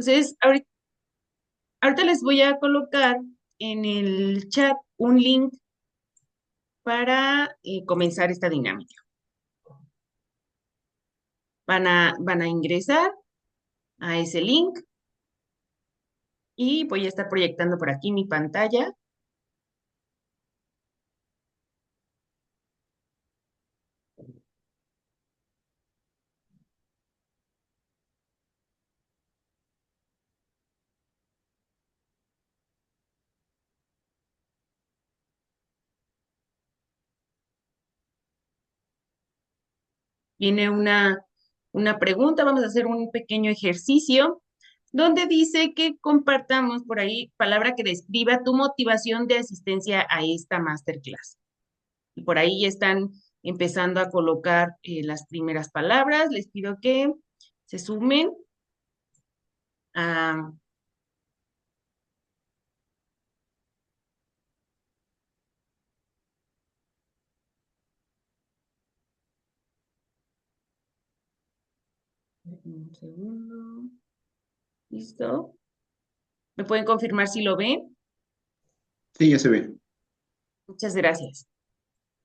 Entonces, ahorita les voy a colocar en el chat un link para comenzar esta dinámica. Van a ingresar a ese link y voy a estar proyectando por aquí mi pantalla. Viene una pregunta, vamos a hacer un pequeño ejercicio donde dice que compartamos por ahí palabra que describa tu motivación de asistencia a esta masterclass. Y por ahí ya están empezando a colocar las primeras palabras. Les pido que se sumen a... Un segundo. ¿Listo? ¿Me pueden confirmar si lo ven? Sí, ya se ve. Muchas gracias.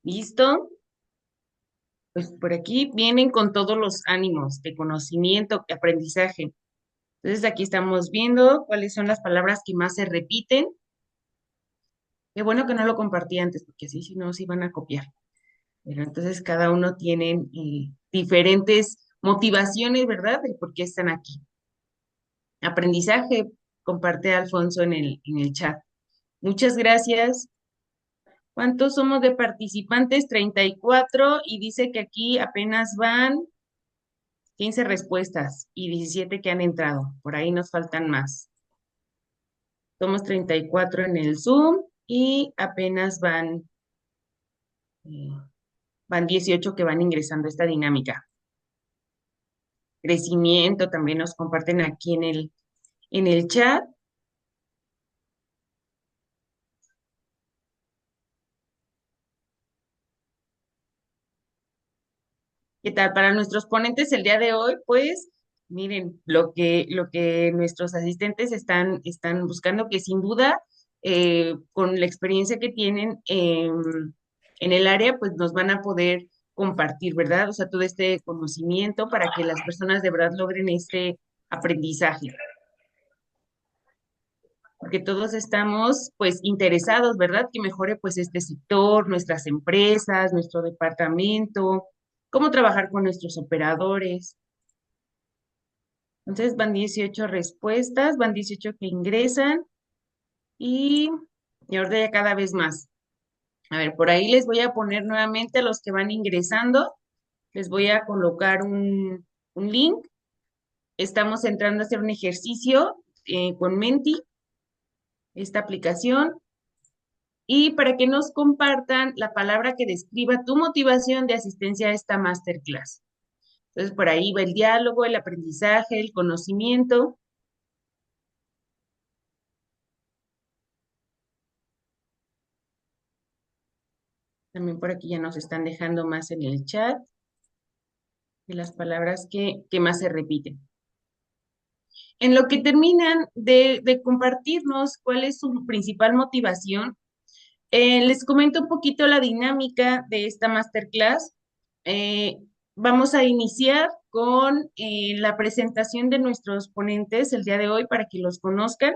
¿Listo? Pues por aquí vienen con todos los ánimos de conocimiento, de aprendizaje. Entonces aquí estamos viendo cuáles son las palabras que más se repiten. Qué bueno que no lo compartí antes, porque así si no se iban a copiar. Pero entonces cada uno tiene diferentes motivaciones, ¿verdad? De por qué están aquí. Aprendizaje, comparte Alfonso en el chat. Muchas gracias. ¿Cuántos somos de participantes? 34 y dice que aquí apenas van 15 respuestas y 17 que han entrado. Por ahí nos faltan más. Somos 34 en el Zoom y apenas eh, van 18 que van ingresando a esta dinámica. Crecimiento también nos comparten aquí en el chat. ¿Qué tal? Para nuestros ponentes el día de hoy, pues, miren, lo que nuestros asistentes están buscando, que sin duda, con la experiencia que tienen en el área, pues nos van a poder compartir, ¿verdad? O sea, todo este conocimiento para que las personas de verdad logren este aprendizaje. Porque todos estamos, pues, interesados, ¿verdad? Que mejore, pues, este sector, nuestras empresas, nuestro departamento, cómo trabajar con nuestros operadores. Entonces van 18 respuestas, van 18 que ingresan y, y ahorita ya cada vez más. A ver, por ahí les voy a poner nuevamente a los que van ingresando, les voy a colocar un link. Estamos entrando a hacer un ejercicio con Menti, esta aplicación, y para que nos compartan la palabra que describa tu motivación de asistencia a esta masterclass. Entonces, por ahí va el diálogo, el aprendizaje, el conocimiento. También por aquí ya nos están dejando más en el chat de las palabras que más se repiten. En lo que terminan de compartirnos cuál es su principal motivación, les comento un poquito la dinámica de esta masterclass. Eh, Vamos a iniciar con la presentación de nuestros ponentes el día de hoy para que los conozcan.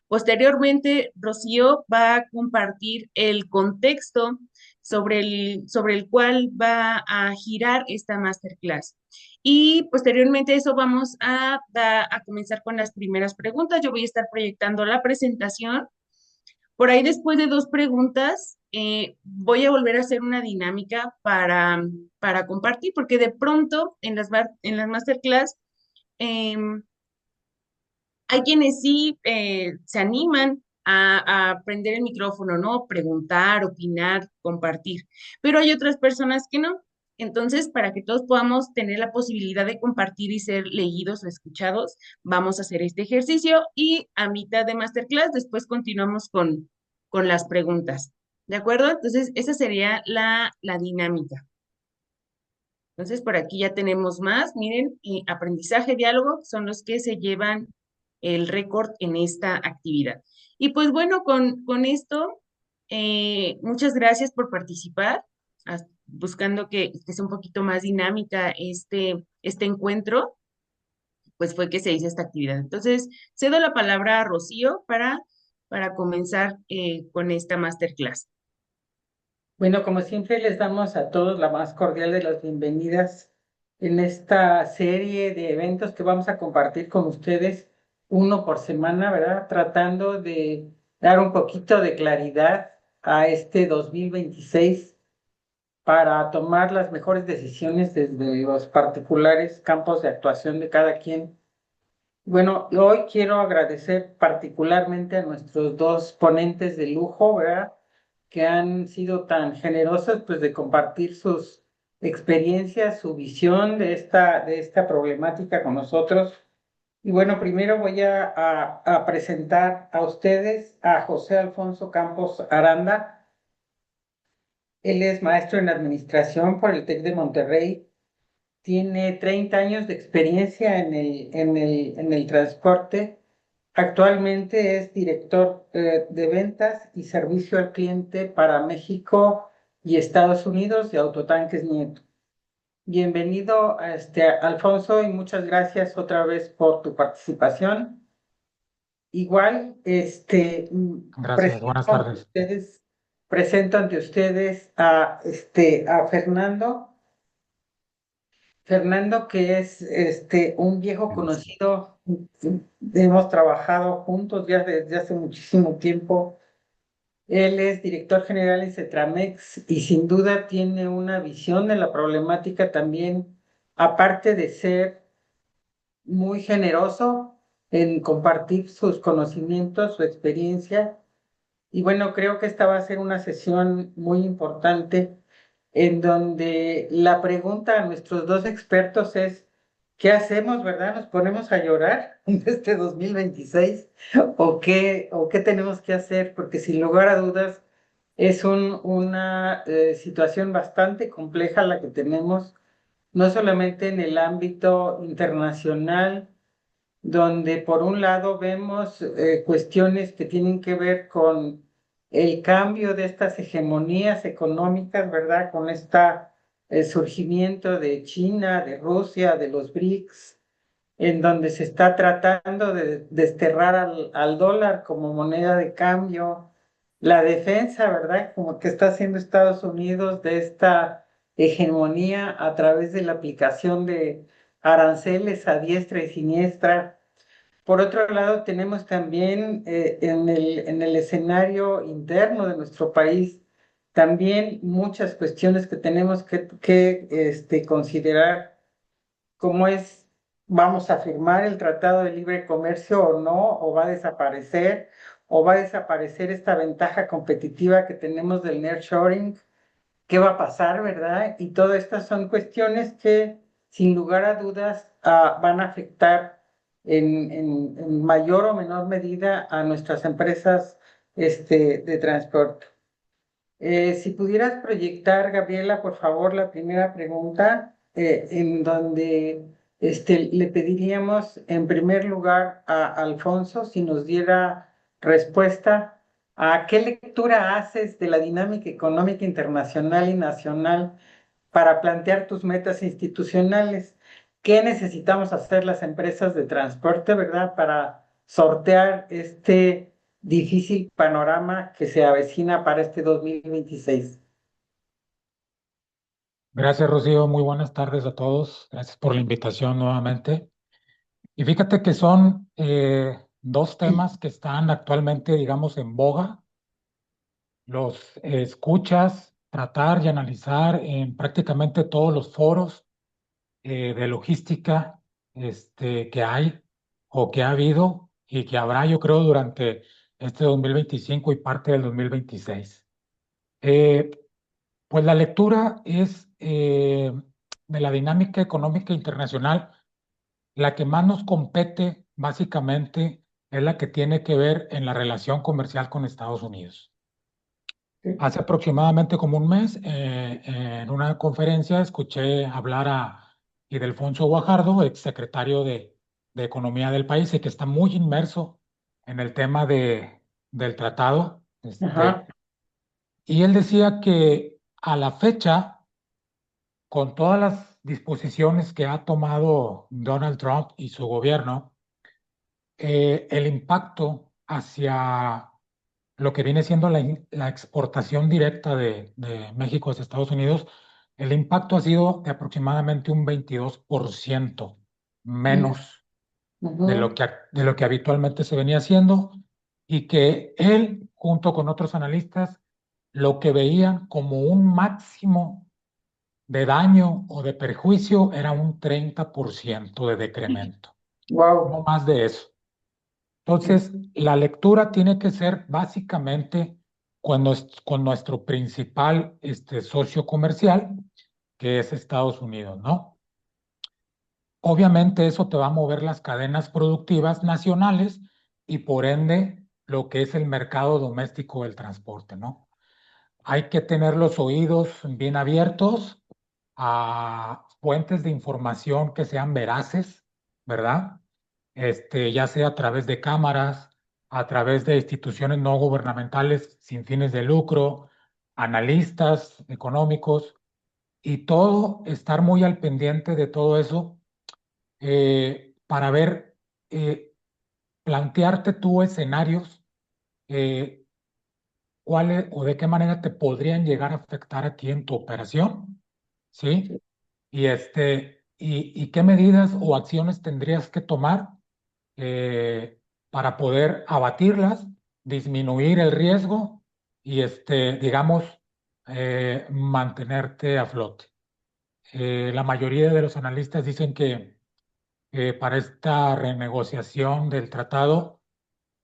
Posteriormente, Rocío va a compartir el contexto sobre el cual va a girar esta masterclass. Y posteriormente a eso vamos a comenzar con las primeras preguntas. Yo voy a estar proyectando la presentación. Por ahí después de dos preguntas, voy a volver a hacer una dinámica para compartir, porque de pronto en las masterclass, em, hay quienes sí se animan a prender el micrófono, ¿no? Preguntar, opinar, compartir, pero hay otras personas que no. Entonces, para que todos podamos tener la posibilidad de compartir y ser leídos o escuchados, vamos a hacer este ejercicio y a mitad de masterclass después continuamos con las preguntas. ¿De acuerdo? Entonces, esa sería la dinámica. Entonces, por aquí ya tenemos más. Miren, aprendizaje, diálogo, son los que se llevan el récord en esta actividad. Y pues bueno, con esto, muchas gracias por participar, buscando que sea un poquito más dinámica este encuentro, pues fue que se hizo esta actividad. Entonces, cedo la palabra a Rocío para comenzar con esta masterclass. Bueno, como siempre, les damos a todos la más cordial de las bienvenidas en esta serie de eventos que vamos a compartir con ustedes, uno por semana, ¿verdad? Tratando de dar un poquito de claridad a este 2026 para tomar las mejores decisiones desde los particulares campos de actuación de cada quien. Bueno, hoy quiero agradecer particularmente a nuestros dos ponentes de lujo, ¿verdad? Que han sido tan generosos, pues, de compartir sus experiencias, su visión de esta problemática con nosotros. Y bueno, primero voy a presentar a ustedes a José Alfonso Campos Aranda. Él es maestro en administración por el TEC de Monterrey. Tiene 30 años de experiencia en el transporte. Actualmente es director de ventas y servicio al cliente para México y Estados Unidos de Autotanques Nieto. Bienvenido, Alfonso, y muchas gracias otra vez por tu participación. Igual, Gracias, buenas tardes. presento ante ustedes a Fernando. Fernando, que es un viejo conocido, hemos trabajado juntos ya desde hace muchísimo tiempo. Él es director general en Cetramex y sin duda tiene una visión de la problemática también, aparte de ser muy generoso en compartir sus conocimientos, su experiencia. Y bueno, creo que esta va a ser una sesión muy importante en donde la pregunta a nuestros dos expertos es, ¿qué hacemos, verdad? ¿Nos ponemos a llorar en este 2026? O qué tenemos que hacer? Porque sin lugar a dudas es una situación bastante compleja la que tenemos, no solamente en el ámbito internacional, donde por un lado vemos cuestiones que tienen que ver con el cambio de estas hegemonías económicas, ¿verdad? Con este surgimiento de China, de Rusia, de los BRICS, en donde se está tratando de desterrar al dólar como moneda de cambio, la defensa, ¿verdad? Como que está haciendo Estados Unidos de esta hegemonía a través de la aplicación de aranceles a diestra y siniestra. Por otro lado, tenemos también en el escenario interno de nuestro país también muchas cuestiones que tenemos que considerar, como es, vamos a firmar el Tratado de Libre Comercio o no, o va a desaparecer esta ventaja competitiva que tenemos del nearshoring. ¿Qué va a pasar, verdad? Y todas estas son cuestiones que, sin lugar a dudas, van a afectar en mayor o menor medida a nuestras empresas de transporte. Si pudieras proyectar, Gabriela, por favor, la primera pregunta, en donde le pediríamos en primer lugar a Alfonso si nos diera respuesta a qué lectura haces de la dinámica económica internacional y nacional para plantear tus metas institucionales. ¿Qué necesitamos hacer las empresas de transporte, verdad, para sortear este difícil panorama que se avecina para este 2026? Gracias, Rocío. Muy buenas tardes a todos. Gracias por la invitación nuevamente. Y fíjate que son dos temas que están actualmente, digamos, en boga. Los escuchas tratar y analizar en prácticamente todos los foros de logística que hay o que ha habido y que habrá, yo creo, durante este 2025 y parte del 2026. Eh, Pues la lectura es de la dinámica económica internacional, la que más nos compete básicamente es la que tiene que ver en la relación comercial con Estados Unidos. Hace aproximadamente como un mes, en una conferencia, escuché hablar a Ildefonso Guajardo, exsecretario de economía del país y que está muy inmerso en el tema del tratado. Ajá. Y él decía que a la fecha, con todas las disposiciones que ha tomado Donald Trump y su gobierno, el impacto hacia lo que viene siendo la exportación directa de México hacia Estados Unidos, el impacto ha sido de aproximadamente un 22% menos Ujú. de lo que habitualmente se venía haciendo, y que él, junto con otros analistas, lo que veían como un máximo de daño o de perjuicio era un 30% de decremento, no Wow. más de eso. Entonces, la lectura tiene que ser básicamente con nuestro principal socio comercial, que es Estados Unidos, ¿no? Obviamente eso te va a mover las cadenas productivas nacionales y por ende lo que es el mercado doméstico del transporte, ¿no? Hay que tener los oídos bien abiertos a fuentes de información que sean veraces, ¿verdad? Ya sea a través de cámaras, a través de instituciones no gubernamentales sin fines de lucro, analistas económicos, y todo, estar muy al pendiente de todo eso, para ver, plantearte tú escenarios, eh, cuáles o de qué manera te podrían llegar a afectar a ti en tu operación, ¿sí? Y qué medidas o acciones tendrías que tomar, para poder abatirlas, disminuir el riesgo y, digamos, mantenerte a flote. La mayoría de los analistas dicen que para esta renegociación del tratado,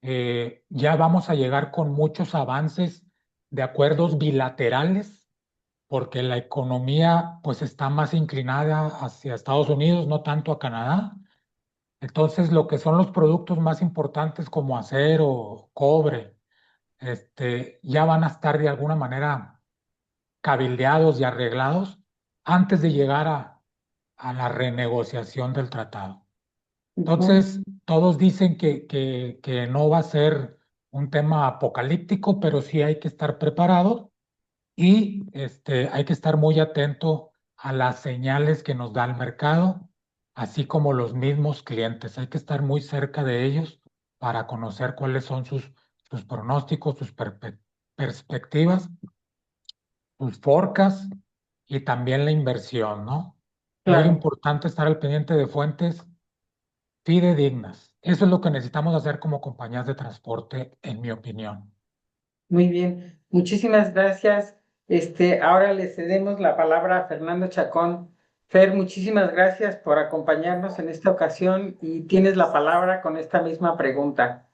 ya vamos a llegar con muchos avances de acuerdos bilaterales, porque la economía pues está más inclinada hacia Estados Unidos, no tanto a Canadá. Entonces, lo que son los productos más importantes como acero, cobre, ya van a estar de alguna manera cabildeados y arreglados antes de llegar a la renegociación del tratado. Ujú. Entonces, todos dicen que no va a ser un tema apocalíptico, pero sí hay que estar preparado y hay que estar muy atento a las señales que nos da el mercado, así como los mismos clientes. Hay que estar muy cerca de ellos para conocer cuáles son sus pronósticos, sus perspectivas, sus forecasts y también la inversión, ¿no? Muy Claro. importante estar al pendiente de fuentes fidedignas. Eso es lo que necesitamos hacer como compañías de transporte, en mi opinión. Muy bien, muchísimas gracias. Ahora le cedemos la palabra a Fernando Chacón. Fer, muchísimas gracias por acompañarnos en esta ocasión y tienes la palabra con esta misma pregunta.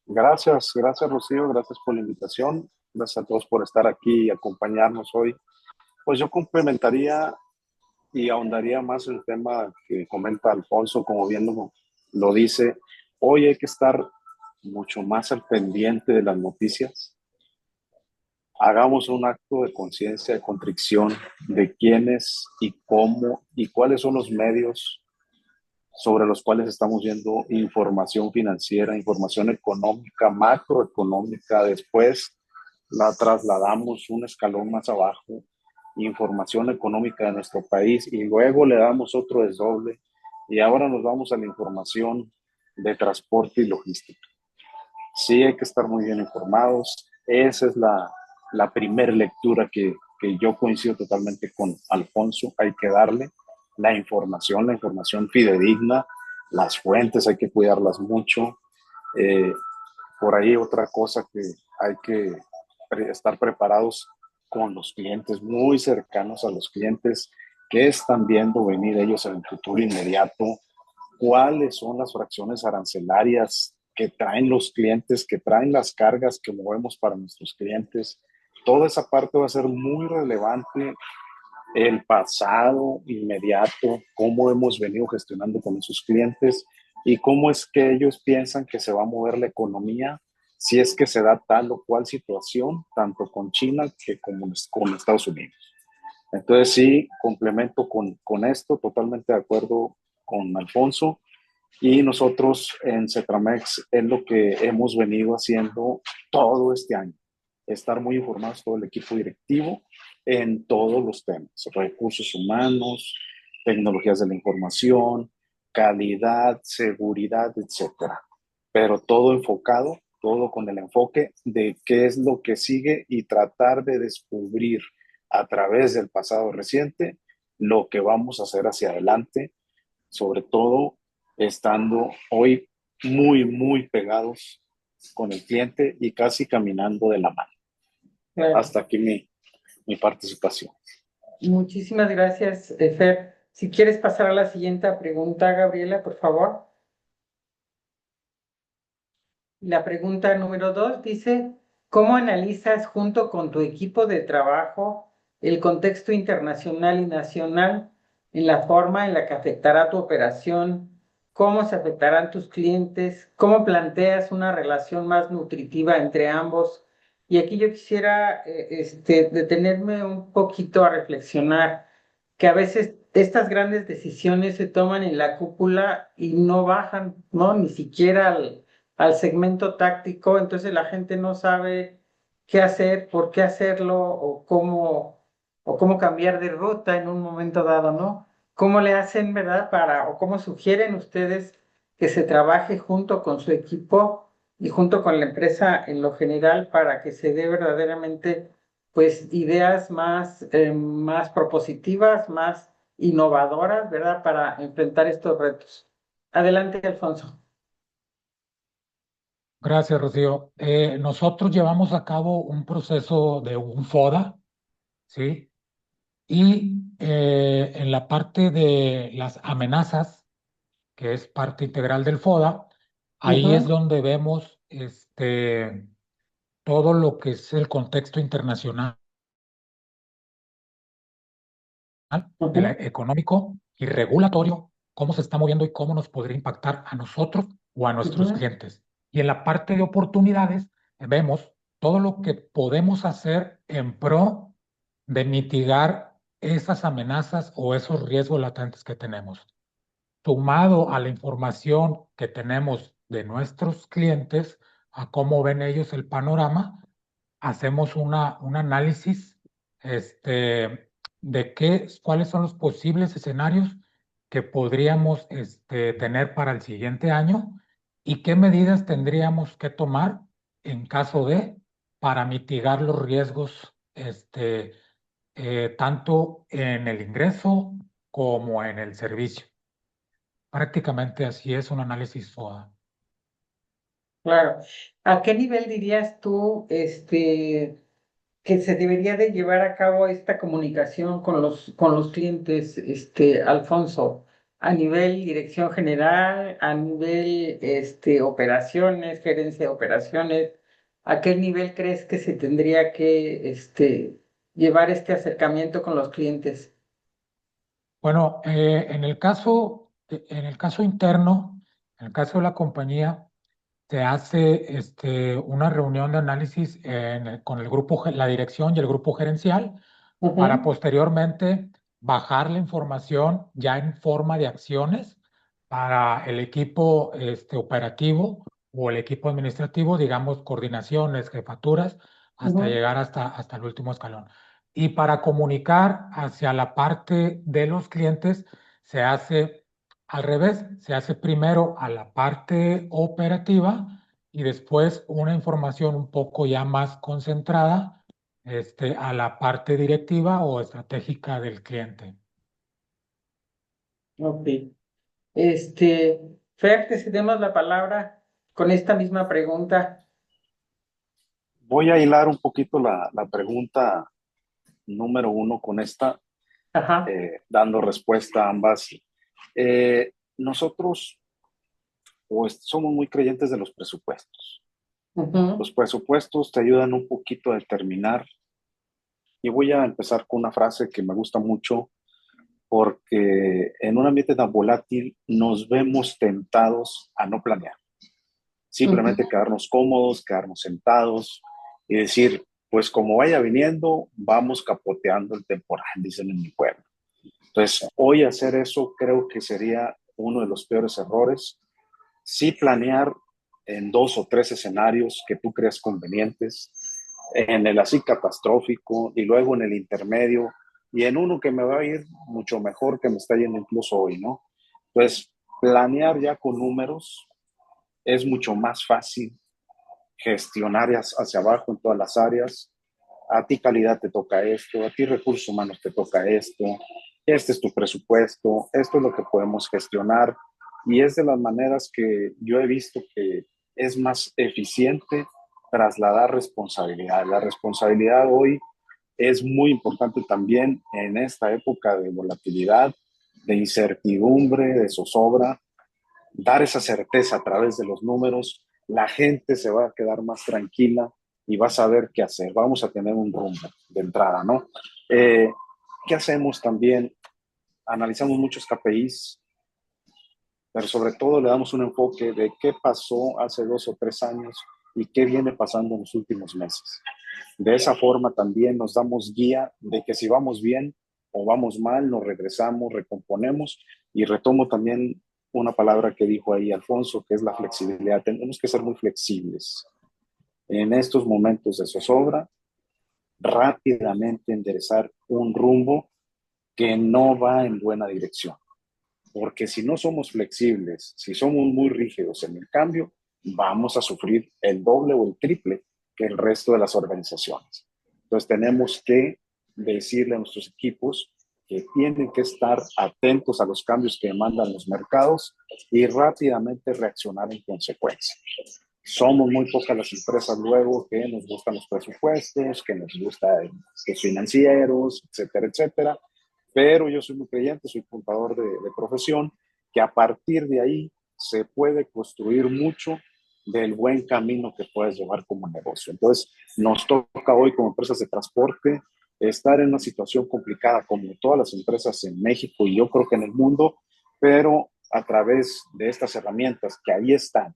Gracias, gracias Rocío, gracias por la invitación, gracias a todos por estar aquí y acompañarnos hoy. Pues yo complementaría y ahondaría más en el tema que comenta Alfonso, como bien lo dice, hoy hay que estar mucho más al pendiente de las noticias. Hagamos un acto de conciencia, de contrición de quiénes y cómo y cuáles son los medios sobre los cuales estamos viendo información financiera, información económica, macroeconómica. Después la trasladamos un escalón más abajo, información económica de nuestro país, y luego le damos otro desdoble. Y ahora nos vamos a la información de transporte y logística. Sí, hay que estar muy bien informados. Esa es la primera lectura que yo coincido totalmente con Alfonso. Hay que darle la información fidedigna, las fuentes hay que cuidarlas mucho. Eh, por ahí otra cosa que hay que estar preparados con los clientes, muy cercanos a los clientes, que están viendo venir ellos en el futuro inmediato, cuáles son las fracciones arancelarias que traen los clientes, que traen las cargas que movemos para nuestros clientes. Toda esa parte va a ser muy relevante, el pasado inmediato, cómo hemos venido gestionando con esos clientes y cómo es que ellos piensan que se va a mover la economía si es que se da tal o cual situación, tanto con China que con Estados Unidos. Entonces sí, complemento con esto, totalmente de acuerdo con Alfonso. Y nosotros en Cetramex es lo que hemos venido haciendo todo este año, estar muy informados todo el equipo directivo en todos los temas, recursos humanos, tecnologías de la información, calidad, seguridad, etcétera. Pero todo enfocado, todo con el enfoque de qué es lo que sigue y tratar de descubrir a través del pasado reciente lo que vamos a hacer hacia adelante, sobre todo estando hoy muy, muy pegados con el cliente y casi caminando de la mano. Claro. Hasta aquí mi participación. Muchísimas gracias, Fer. Si quieres pasar a la siguiente pregunta, Gabriela, por favor. La pregunta número 2 dice, ¿cómo analizas junto con tu equipo de trabajo el contexto internacional y nacional en la forma en la que afectará tu operación? ¿Cómo se afectarán tus clientes? ¿Cómo planteas una relación más nutritiva entre ambos? Y aquí yo quisiera detenerme un poquito a reflexionar que a veces estas grandes decisiones se toman en la cúpula y no bajan, ¿no? Ni siquiera al segmento táctico, entonces la gente no sabe qué hacer, por qué hacerlo o cómo cambiar de ruta en un momento dado, ¿no? ¿Cómo le hacen, verdad, o cómo sugieren ustedes que se trabaje junto con su equipo y junto con la empresa en lo general para que se dé verdaderamente, pues, ideas más propositivas, más innovadoras, ¿verdad?, para enfrentar estos retos. Adelante, Alfonso. Gracias, Rocío. Nosotros llevamos a cabo un proceso de un FODA, ¿sí? Y en la parte de las amenazas, que es parte integral del FODA, ahí es Ujú, donde vemos todo lo que es el contexto internacional, ujú, económico y regulatorio, cómo se está moviendo y cómo nos podría impactar a nosotros o a nuestros ujú. clientes. Y en la parte de oportunidades, vemos todo lo que podemos hacer en pro de mitigar esas amenazas o esos riesgos latentes que tenemos. Sumado a la información que tenemos de nuestros clientes, a cómo ven ellos el panorama, hacemos un análisis de cuáles son los posibles escenarios que podríamos tener para el siguiente año y qué medidas tendríamos que tomar en caso de para mitigar los riesgos tanto en el ingreso como en el servicio. Prácticamente así es un análisis FODA. Claro. ¿A qué nivel dirías tú, que se debería de llevar a cabo esta comunicación con los clientes, Alfonso? A nivel dirección general, a nivel, operaciones, gerencia de operaciones, ¿a qué nivel crees que se tendría que, llevar este acercamiento con los clientes? Bueno, en el caso interno, en el caso de la compañía, se hace una reunión de análisis con el grupo, la dirección y el grupo gerencial para Ujú, posteriormente bajar la información ya en forma de acciones para el equipo operativo o el equipo administrativo, digamos, coordinaciones, jefaturas, hasta ujú. llegar hasta el último escalón. Y para comunicar hacia la parte de los clientes, se hace al revés, se hace primero a la parte operativa y después una información un poco ya más concentrada a la parte directiva o estratégica del cliente. Ok. Fer, te cedemos la palabra con esta misma pregunta. Voy a hilar un poquito la pregunta número 1 con esta, Ajá. dando respuesta a ambas. Nosotros pues, somos muy creyentes de los presupuestos. Ujú, Los presupuestos te ayudan un poquito a determinar, y voy a empezar con una frase que me gusta mucho, porque en un ambiente tan volátil nos vemos tentados a no planear. ujú. Simplemente quedarnos cómodos, quedarnos sentados y decir, pues como vaya viniendo, vamos capoteando el temporal, dicen en mi pueblo. Entonces, hoy hacer eso creo que sería uno de los peores errores sí planear en 2 o 3 escenarios que tú creas convenientes, en el así catastrófico y luego en el intermedio y en uno que me va a ir mucho mejor que me está yendo incluso hoy, ¿no? Entonces, planear ya con números es mucho más fácil gestionar hacia abajo en todas las áreas. A ti calidad te toca esto, a ti recursos humanos te toca esto, este es tu presupuesto, esto es lo que podemos gestionar y es de las maneras que yo he visto que es más eficiente trasladar responsabilidad. La responsabilidad hoy es muy importante también en esta época de volatilidad, de incertidumbre, de zozobra, dar esa certeza a través de los números, la gente se va a quedar más tranquila y va a saber qué hacer. Vamos a tener un rumbo de entrada, ¿no? ¿Qué hacemos también? Analizamos muchos KPIs, pero sobre todo le damos un enfoque de qué pasó hace 2 o 3 años y qué viene pasando en los últimos meses. De esa forma también nos damos guía de que si vamos bien o vamos mal, nos regresamos, recomponemos y retomo también una palabra que dijo ahí Alfonso, que es la flexibilidad. Tenemos que ser muy flexibles. En estos momentos de zozobra, rápidamente enderezar un rumbo que no va en buena dirección. Porque si no somos flexibles, si somos muy rígidos en el cambio, vamos a sufrir el doble o el triple que el resto de las organizaciones. Entonces tenemos que decirle a nuestros equipos que tienen que estar atentos a los cambios que demandan los mercados y rápidamente reaccionar en consecuencia. Somos muy pocas las empresas luego que nos gustan los presupuestos, que nos gustan los financieros, etcétera, etcétera. Pero yo soy muy creyente, soy contador de profesión, que a partir de ahí se puede construir mucho del buen camino que puedes llevar como negocio. Entonces, nos toca hoy como empresas de transporte estar en una situación complicada como todas las empresas en México y yo creo que en el mundo, pero a través de estas herramientas que ahí están,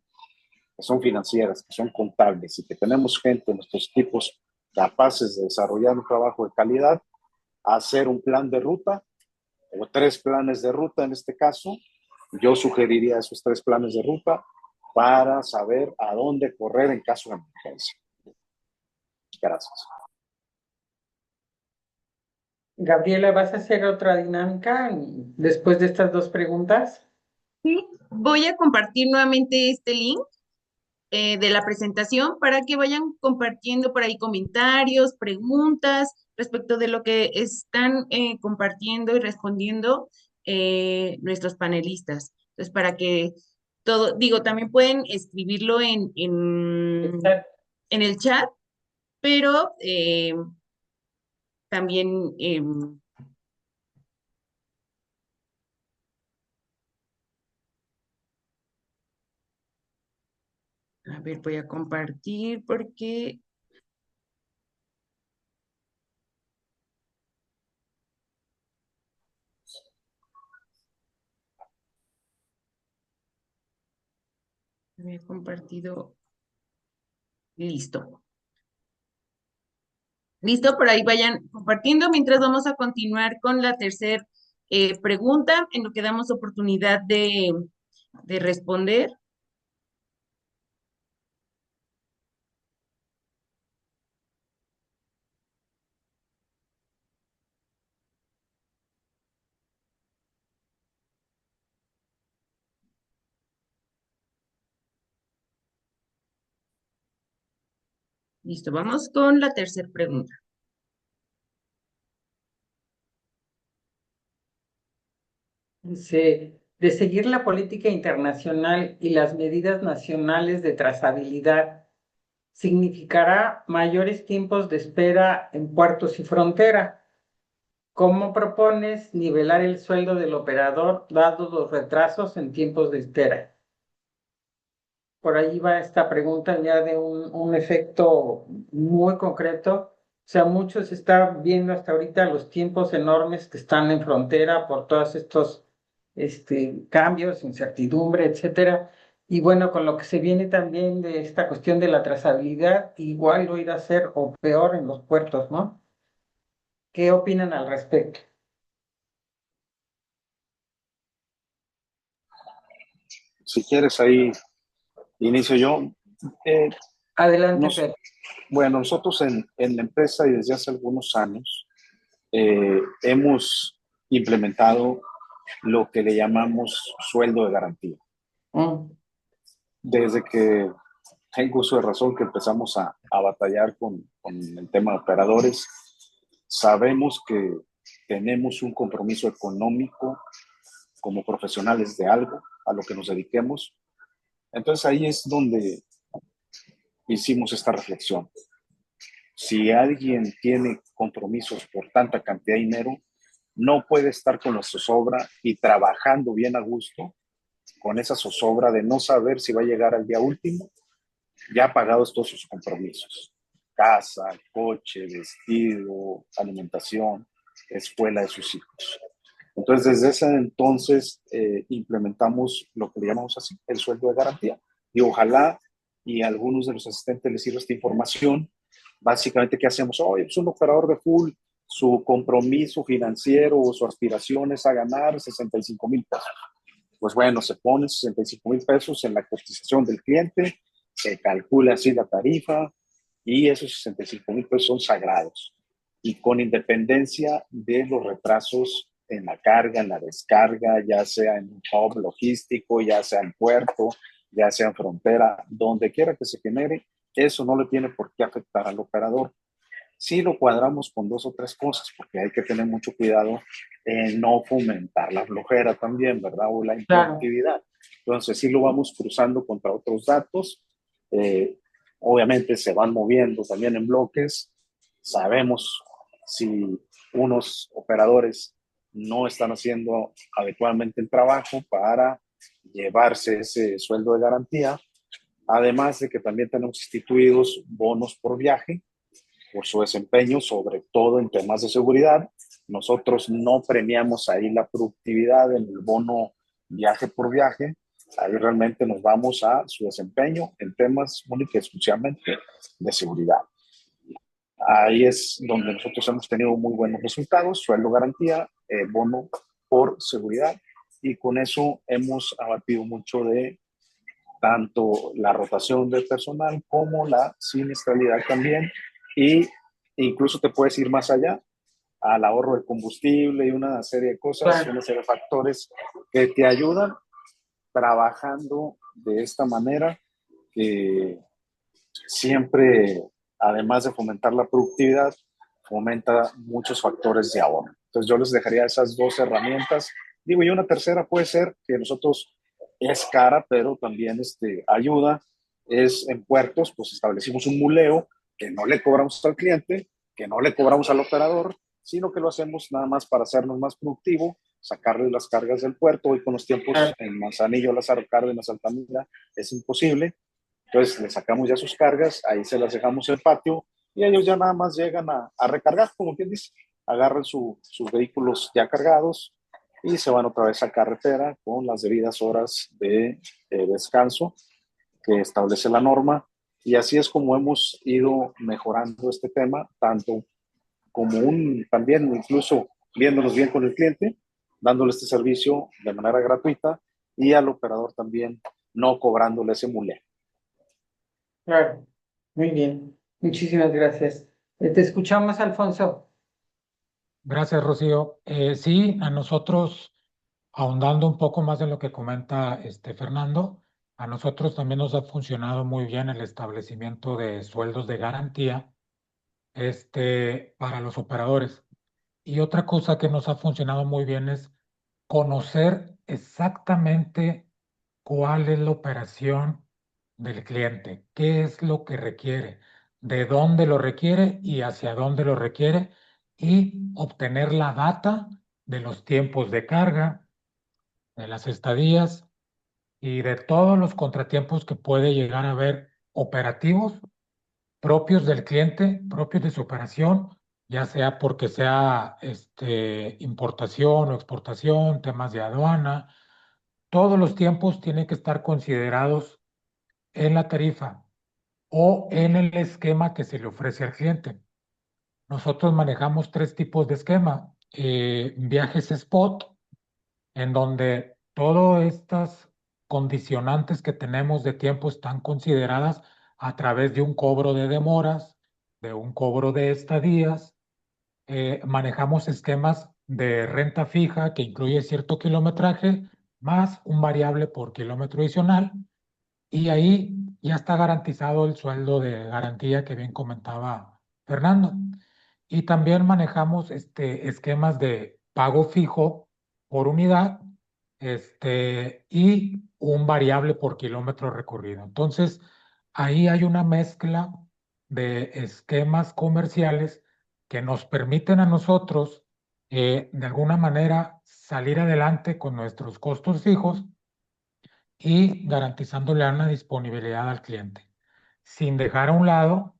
que son financieras, que son contables y que tenemos gente en nuestros equipos capaces de desarrollar un trabajo de calidad, hacer un plan de ruta o 3 planes de ruta en este caso. Yo sugeriría esos 3 planes de ruta para saber a dónde correr en caso de emergencia. Gracias. Gabriela, ¿vas a hacer otra dinámica después de estas dos preguntas? Sí, voy a compartir nuevamente este link de la presentación para que vayan compartiendo por ahí comentarios, preguntas respecto de lo que están compartiendo y respondiendo nuestros panelistas. Entonces, para que todo, digo, también pueden escribirlo en el chat, pero también, a ver, voy a compartir porque me he compartido. Listo. Listo, por ahí vayan compartiendo mientras vamos a continuar con la tercera pregunta, en lo que damos oportunidad de responder. Listo, vamos con la tercera pregunta. Dice, de seguir la política internacional y las medidas nacionales de trazabilidad, significará mayores tiempos de espera en puertos y frontera. ¿Cómo propones nivelar el sueldo del operador dados los retrasos en tiempos de espera? Por ahí va esta pregunta ya de un efecto muy concreto. O sea, muchos están viendo hasta ahorita los tiempos enormes que están en frontera por todos estos cambios, incertidumbre, etcétera. Y bueno, con lo que se viene también de esta cuestión de la trazabilidad, igual lo irá a ser o peor en los puertos, ¿no? ¿Qué opinan al respecto? si quieres ahí inicio yo. Eh, Adelante, nos, Fer. bueno, nosotros en la empresa y desde hace algunos años hemos implementado lo que le llamamos sueldo de garantía. Mm, Desde que tengo uso de razón que empezamos a batallar con el tema de operadores, sabemos que tenemos un compromiso económico como profesionales de algo, a lo que nos dediquemos. Entonces ahí es donde hicimos esta reflexión. Si alguien tiene compromisos por tanta cantidad de dinero, no puede estar con la zozobra y trabajando bien a gusto, con esa zozobra de no saber si va a llegar al día último, ya pagados todos sus compromisos. Casa, coche, vestido, alimentación, escuela de sus hijos. Entonces, desde ese entonces implementamos lo que le llamamos así, el sueldo de garantía. Y ojalá y a algunos de los asistentes les sirva esta información. Básicamente, ¿qué hacemos? Oye, pues un operador de full, su compromiso financiero o su aspiración es a ganar 65,000 pesos. Pues bueno, se ponen 65,000 pesos en la cotización del cliente, se calcula así la tarifa y esos 65,000 pesos son sagrados. Y con independencia de los retrasos en la carga, en la descarga, ya sea en un hub logístico, ya sea en puerto, ya sea en frontera, donde quiera que se genere, eso no le tiene por qué afectar al operador. Sí lo cuadramos con dos o tres cosas, porque hay que tener mucho cuidado en no fomentar la flojera también, ¿verdad? O la claro, improductividad. Entonces, sí lo vamos cruzando contra otros datos. Eh, Obviamente se van moviendo también en bloques. Sabemos si unos operadores no están haciendo adecuadamente el trabajo para llevarse ese sueldo de garantía. Además de que también tenemos instituidos bonos por viaje, por su desempeño, sobre todo en temas de seguridad. Nosotros no premiamos ahí la productividad en el bono viaje por viaje. Ahí realmente nos vamos a su desempeño en temas únicamente y exclusivamente de seguridad. Ahí es donde nosotros hemos tenido muy buenos resultados, sueldo garantía, bono por seguridad, y con eso hemos abatido mucho de tanto la rotación del personal como la siniestralidad también, y incluso te puedes ir más allá al ahorro de combustible y una serie de cosas, claro. una serie de factores que te ayudan trabajando de esta manera, que siempre, además de fomentar la productividad, fomenta muchos factores de ahorro. Entonces yo les dejaría esas dos herramientas. Digo, y una tercera puede ser que nosotros es cara, pero también ayuda, es en puertos, pues establecimos un muleo que no le cobramos al cliente, que no le cobramos al operador, sino que lo hacemos nada más para hacernos más productivo, sacarle las cargas del puerto. Hoy con los tiempos en Manzanillo, Lázaro Cárdenas, Altamira, es imposible. Entonces le sacamos ya sus cargas, ahí se las dejamos en el patio y ellos ya nada más llegan a recargar, como quien dice, agarran sus vehículos ya cargados y se van otra vez a carretera con las debidas horas de descanso que establece la norma. Y así es como hemos ido mejorando este tema, tanto como también incluso viéndonos bien con el cliente, dándole este servicio de manera gratuita, y al operador también no cobrándole ese mulé. Claro, muy bien. Muchísimas gracias. Te escuchamos, Alfonso. Gracias, Rocío. Sí, a nosotros, ahondando un poco más en lo que comenta Fernando, a nosotros también nos ha funcionado muy bien el establecimiento de sueldos de garantía para los operadores. Y otra cosa que nos ha funcionado muy bien es conocer exactamente cuál es la operación del cliente, qué es lo que requiere, de dónde lo requiere y hacia dónde lo requiere, y obtener la data de los tiempos de carga, de las estadías y de todos los contratiempos que puede llegar a haber operativos propios del cliente, propios de su operación, ya sea porque sea importación o exportación, temas de aduana. Todos los tiempos tienen que estar considerados en la tarifa o en el esquema que se le ofrece al cliente. Nosotros manejamos tres tipos de esquema. Viajes spot, en donde todas estas condicionantes que tenemos de tiempo están consideradas a través de un cobro de demoras, de un cobro de estadías. Manejamos esquemas de renta fija que incluye cierto kilometraje más un variable por kilómetro adicional, y ahí ya está garantizado el sueldo de garantía que bien comentaba Fernando. Y también manejamos esquemas de pago fijo por unidad, y un variable por kilómetro recorrido. Entonces, ahí hay una mezcla de esquemas comerciales que nos permiten a nosotros, de alguna manera, salir adelante con nuestros costos fijos y garantizándole una disponibilidad al cliente, sin dejar a un lado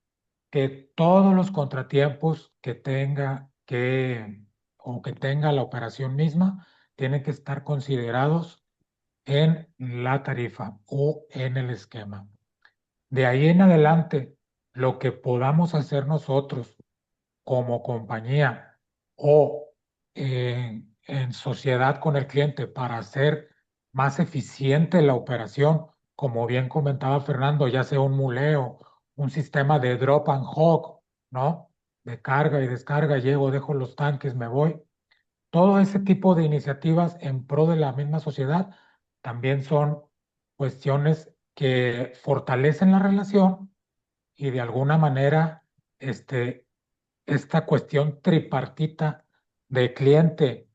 que todos los contratiempos que tenga la operación misma tienen que estar considerados en la tarifa o en el esquema. De ahí en adelante, lo que podamos hacer nosotros como compañía o en sociedad con el cliente para hacer más eficiente la operación, como bien comentaba Fernando, ya sea un muleo, un sistema de drop and hook, ¿no? De carga y descarga, llego, dejo los tanques, me voy. Todo ese tipo de iniciativas en pro de la misma sociedad también son cuestiones que fortalecen la relación y de alguna manera esta cuestión tripartita de cliente,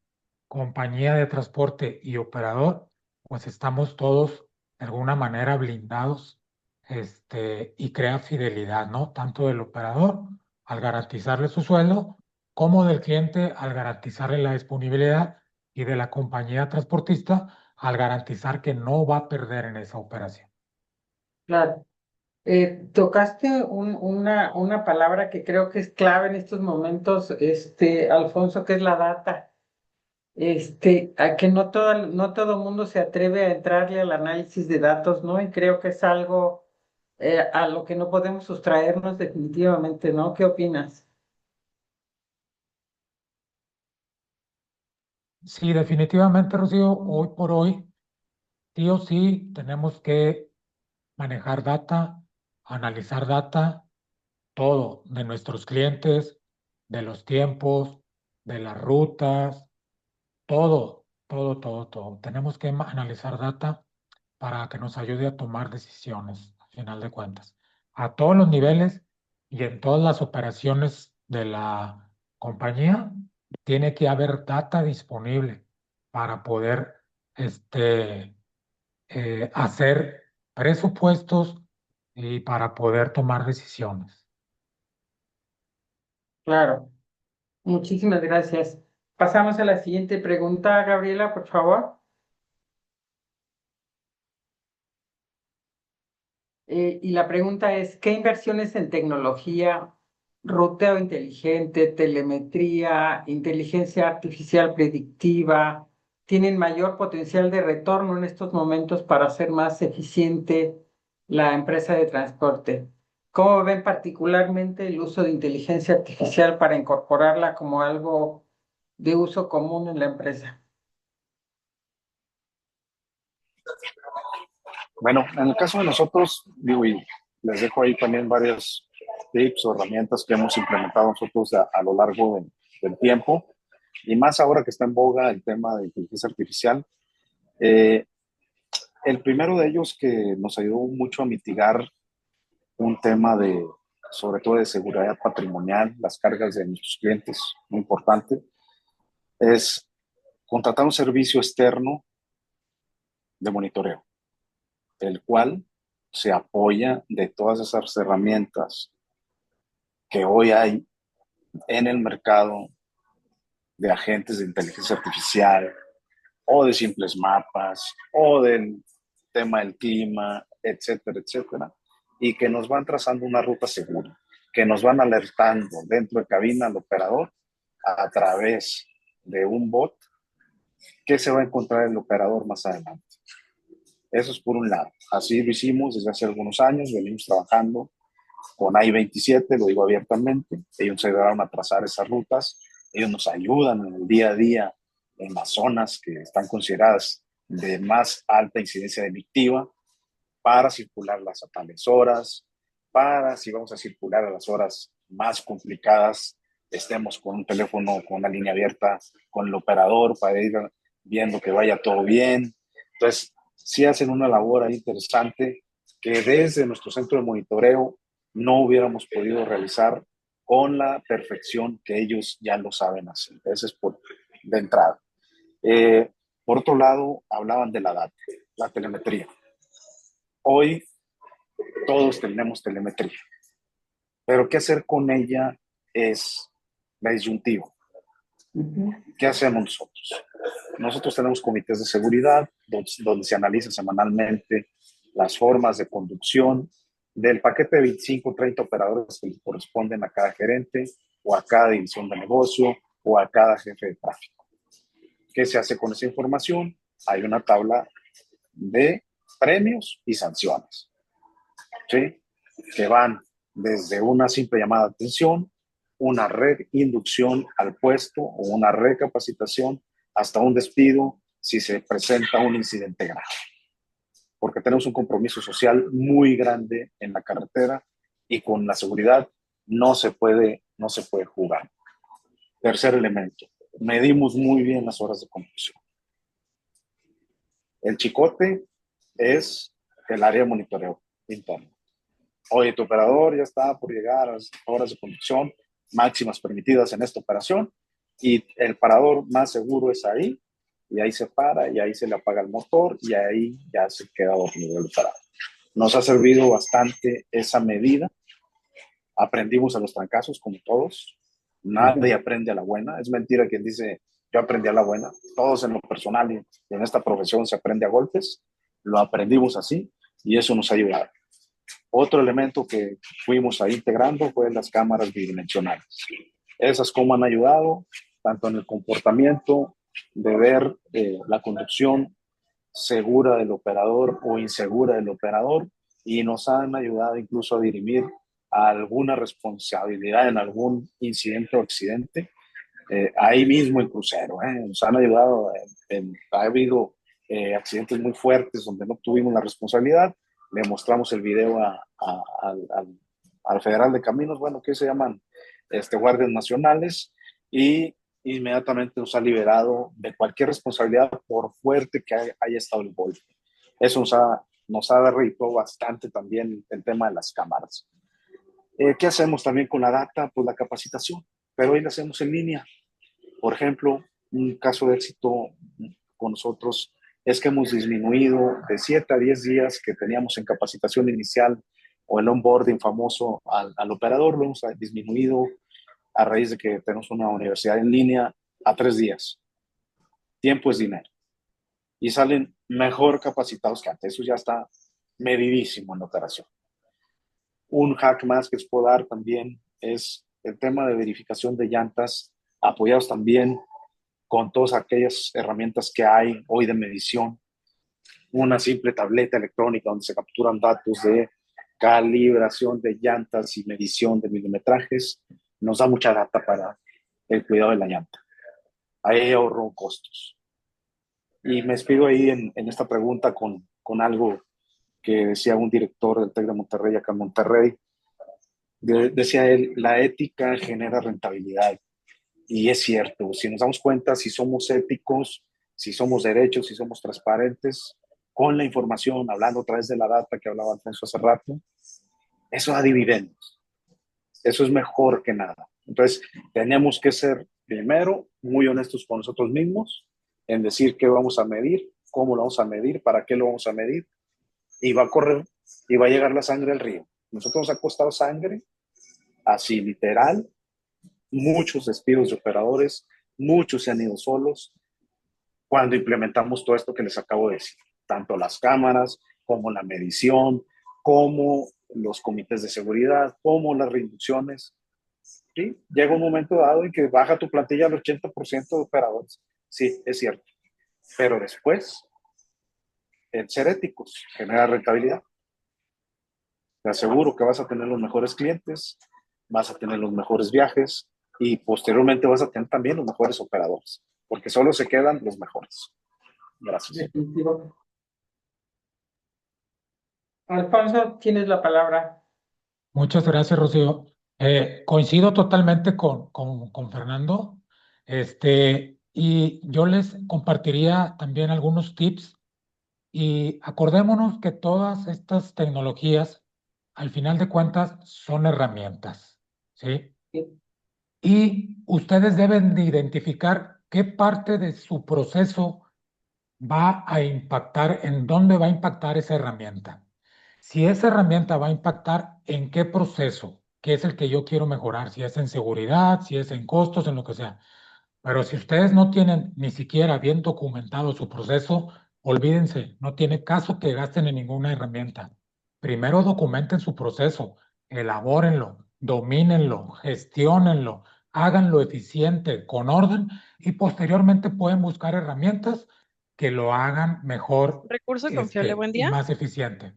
compañía de transporte y operador, pues estamos todos de alguna manera blindados, y crea fidelidad, ¿no? Tanto del operador al garantizarle su sueldo, como del cliente al garantizarle la disponibilidad y de la compañía transportista al garantizar que no va a perder en esa operación. Claro. Tocaste una palabra que creo que es clave en estos momentos, Alfonso, que es la data. A que no todo mundo se atreve a entrarle al análisis de datos, ¿no? Y creo que es algo a lo que no podemos sustraernos definitivamente, ¿no? ¿Qué opinas? Sí, definitivamente, Rocío, hoy por hoy, sí o sí, tenemos que manejar data, analizar data, todo de nuestros clientes, de los tiempos, de las rutas, todo, todo, todo, todo. Tenemos que analizar data para que nos ayude a tomar decisiones, al final de cuentas, a todos los niveles y en todas las operaciones de la compañía. Tiene que haber data disponible para poder este, hacer presupuestos y para poder tomar decisiones. Claro, muchísimas gracias. Pasamos a la siguiente pregunta, Gabriela, por favor. Y la pregunta es, ¿qué inversiones en tecnología, ruteo inteligente, telemetría, inteligencia artificial predictiva tienen mayor potencial de retorno en estos momentos para hacer más eficiente la empresa de transporte? ¿Cómo ven particularmente el uso de inteligencia artificial para incorporarla como algo de uso común en la empresa? Bueno, en el caso de nosotros, digo, y les dejo ahí también varios tips o herramientas que hemos implementado nosotros a lo largo del tiempo, y más ahora que está en boga el tema de inteligencia artificial. Eh, el primero de ellos que nos ayudó mucho a mitigar un tema de, sobre todo de seguridad patrimonial, las cargas de nuestros clientes, muy importante, es contratar un servicio externo de monitoreo, el cual se apoya de todas esas herramientas que hoy hay en el mercado de agentes de inteligencia artificial o de simples mapas o del tema del clima, etcétera, etcétera, y que nos van trazando una ruta segura, que nos van alertando dentro de cabina al operador a través de un bot que se va a encontrar el operador más adelante. Eso es por un lado. Así lo hicimos desde hace algunos años, venimos trabajando con I-27, lo digo abiertamente. Ellos se ayudaron a trazar esas rutas, ellos nos ayudan en el día a día en las zonas que están consideradas de más alta incidencia delictiva para circularlas a tales horas, para si vamos a circular a las horas más complicadas, estemos con un teléfono, con una línea abierta, con el operador para ir viendo que vaya todo bien. Entonces, sí hacen una labor ahí interesante que desde nuestro centro de monitoreo no hubiéramos podido realizar con la perfección que ellos ya lo saben hacer. Ese es de entrada. Por otro lado, hablaban de la data, la telemetría. Hoy todos tenemos telemetría, pero qué hacer con ella es la disyuntiva. ¿Qué hacemos nosotros? Nosotros tenemos comités de seguridad donde se analizan semanalmente las formas de conducción del paquete de 25 o 30 operadores que le corresponden a cada gerente o a cada división de negocio o a cada jefe de tráfico. ¿Qué se hace con esa información? Hay una tabla de premios y sanciones, ¿sí? Que van desde una simple llamada de atención, una reinducción al puesto o una recapacitación, hasta un despido si se presenta un incidente grave. Porque tenemos un compromiso social muy grande en la carretera y con la seguridad no se puede jugar. Tercer elemento, medimos muy bien las horas de conducción. El chicote es el área de monitoreo interno. Oye, tu operador ya está por llegar a las horas de conducción máximas permitidas en esta operación y el parador más seguro es ahí, y ahí se para y ahí se le apaga el motor y ahí ya se queda dormido el operador. Nos ha servido bastante esa medida. Aprendimos a los trancazos como todos. Nadie aprende a la buena. Es mentira quien dice yo aprendí a la buena. Todos en lo personal y en esta profesión se aprende a golpes. Lo aprendimos así y eso nos ha ayudado. Otro elemento que fuimos ahí integrando fue las cámaras bidimensionales. Esas cómo han ayudado, tanto en el comportamiento de ver la conducción segura del operador o insegura del operador, y nos han ayudado incluso a dirimir alguna responsabilidad en algún incidente o accidente. Ahí mismo en crucero, nos han ayudado, ha habido accidentes muy fuertes donde no tuvimos la responsabilidad. Le mostramos el video al Federal de Caminos, bueno, que se llaman guardias nacionales, y inmediatamente nos ha liberado de cualquier responsabilidad por fuerte que haya estado el golpe. Eso nos ha derribado bastante también el tema de las cámaras. ¿Qué hacemos también con la data? Pues la capacitación, pero hoy la hacemos en línea. Por ejemplo, un caso de éxito con nosotros es que hemos disminuido de 7 a 10 días que teníamos en capacitación inicial o el onboarding famoso al operador, lo hemos disminuido a raíz de que tenemos una universidad en línea a 3 días. Tiempo es dinero. Y salen mejor capacitados que antes. Eso ya está medidísimo en la operación. Un hack más que les puedo dar también es el tema de verificación de llantas, apoyados también con todas aquellas herramientas que hay hoy de medición. Una simple tableta electrónica donde se capturan datos de calibración de llantas y medición de milimetrajes, nos da mucha data para el cuidado de la llanta. Ahí ahorro costos. Y me despido ahí en esta pregunta con algo que decía un director del TEC de Monterrey, acá en Monterrey. Decía él, la ética genera rentabilidad. Y es cierto, si nos damos cuenta, si somos éticos, si somos derechos, si somos transparentes con la información, hablando a través de la data que hablaba Alfonso hace rato, eso da dividendos. Eso es mejor que nada. Entonces, tenemos que ser, primero, muy honestos con nosotros mismos en decir qué vamos a medir, cómo lo vamos a medir, para qué lo vamos a medir, y va a correr y va a llegar la sangre al río. Nosotros nos ha costado sangre, así literal, muchos despidos de operadores, muchos se han ido solos cuando implementamos todo esto que les acabo de decir, tanto las cámaras como la medición, como los comités de seguridad, como las reducciones. ¿Sí? Llega un momento dado en que baja tu plantilla al 80% de operadores. Sí, es cierto. Pero después, el ser éticos genera rentabilidad. Te aseguro que vas a tener los mejores clientes, vas a tener los mejores viajes y posteriormente vas a tener también los mejores operadores, porque solo se quedan los mejores. Gracias. Definitivo. Alfonso, tienes la palabra. Muchas gracias, Rocío. Coincido totalmente con Fernando. Y yo les compartiría también algunos tips. Y acordémonos que todas estas tecnologías, al final de cuentas, son herramientas, ¿sí? Y ustedes deben de identificar qué parte de su proceso va a impactar, en dónde va a impactar esa herramienta. Si esa herramienta va a impactar en qué proceso, que es el que yo quiero mejorar, si es en seguridad, si es en costos, en lo que sea. Pero si ustedes no tienen ni siquiera bien documentado su proceso, olvídense, no tiene caso que gasten en ninguna herramienta. Primero documenten su proceso, elabórenlo, domínenlo, gestionenlo, háganlo eficiente, con orden, y posteriormente pueden buscar herramientas que lo hagan mejor, Recurso confiable, buen y día. más eficiente.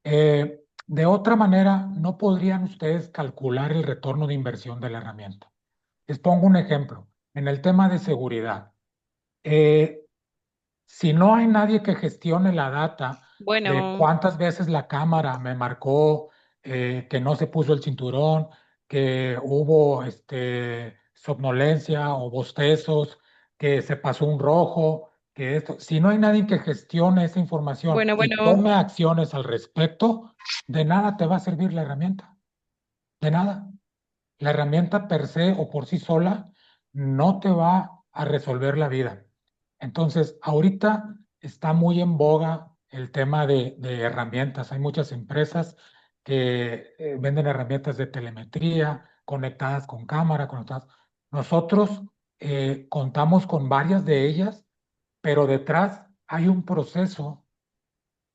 De otra manera, no podrían ustedes calcular el retorno de inversión de la herramienta. Les pongo un ejemplo. En el tema de seguridad, eh, si no hay nadie que gestione la data de Bueno, cuántas veces la cámara me marcó que no se puso el cinturón, que hubo somnolencia o bostezos, que se pasó un rojo, que esto, si no hay nadie que gestione esa información y bueno, tome acciones al respecto, de nada te va a servir la herramienta, de nada. La herramienta per se o por sí sola no te va a resolver la vida. Entonces, ahorita está muy en boga el tema de herramientas. Hay muchas empresas que venden herramientas de telemetría conectadas con cámara, conectadas. Nosotros contamos con varias de ellas, pero detrás hay un proceso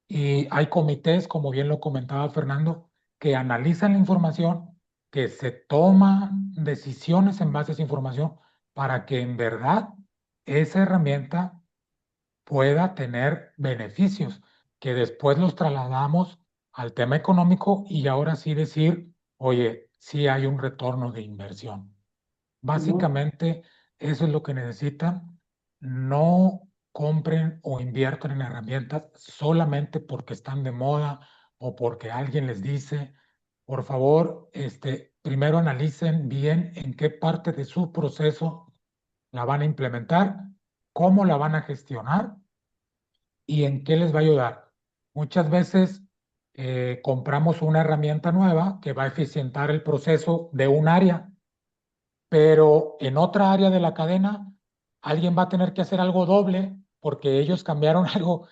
y hay comités, como bien lo comentaba Fernando, que analizan la información, que se toman decisiones en base a esa información para que en verdad esa herramienta pueda tener beneficios, que después los trasladamos al tema económico y ahora sí decir, oye, sí hay un retorno de inversión. Básicamente, eso es lo que necesitan. No compren o inviertan en herramientas solamente porque están de moda o porque alguien les dice. Por favor, primero analicen bien en qué parte de su proceso la van a implementar, cómo la van a gestionar y en qué les va a ayudar. Muchas veces compramos una herramienta nueva que va a eficientar el proceso de un área, pero en otra área de la cadena alguien va a tener que hacer algo doble porque ellos cambiaron algo.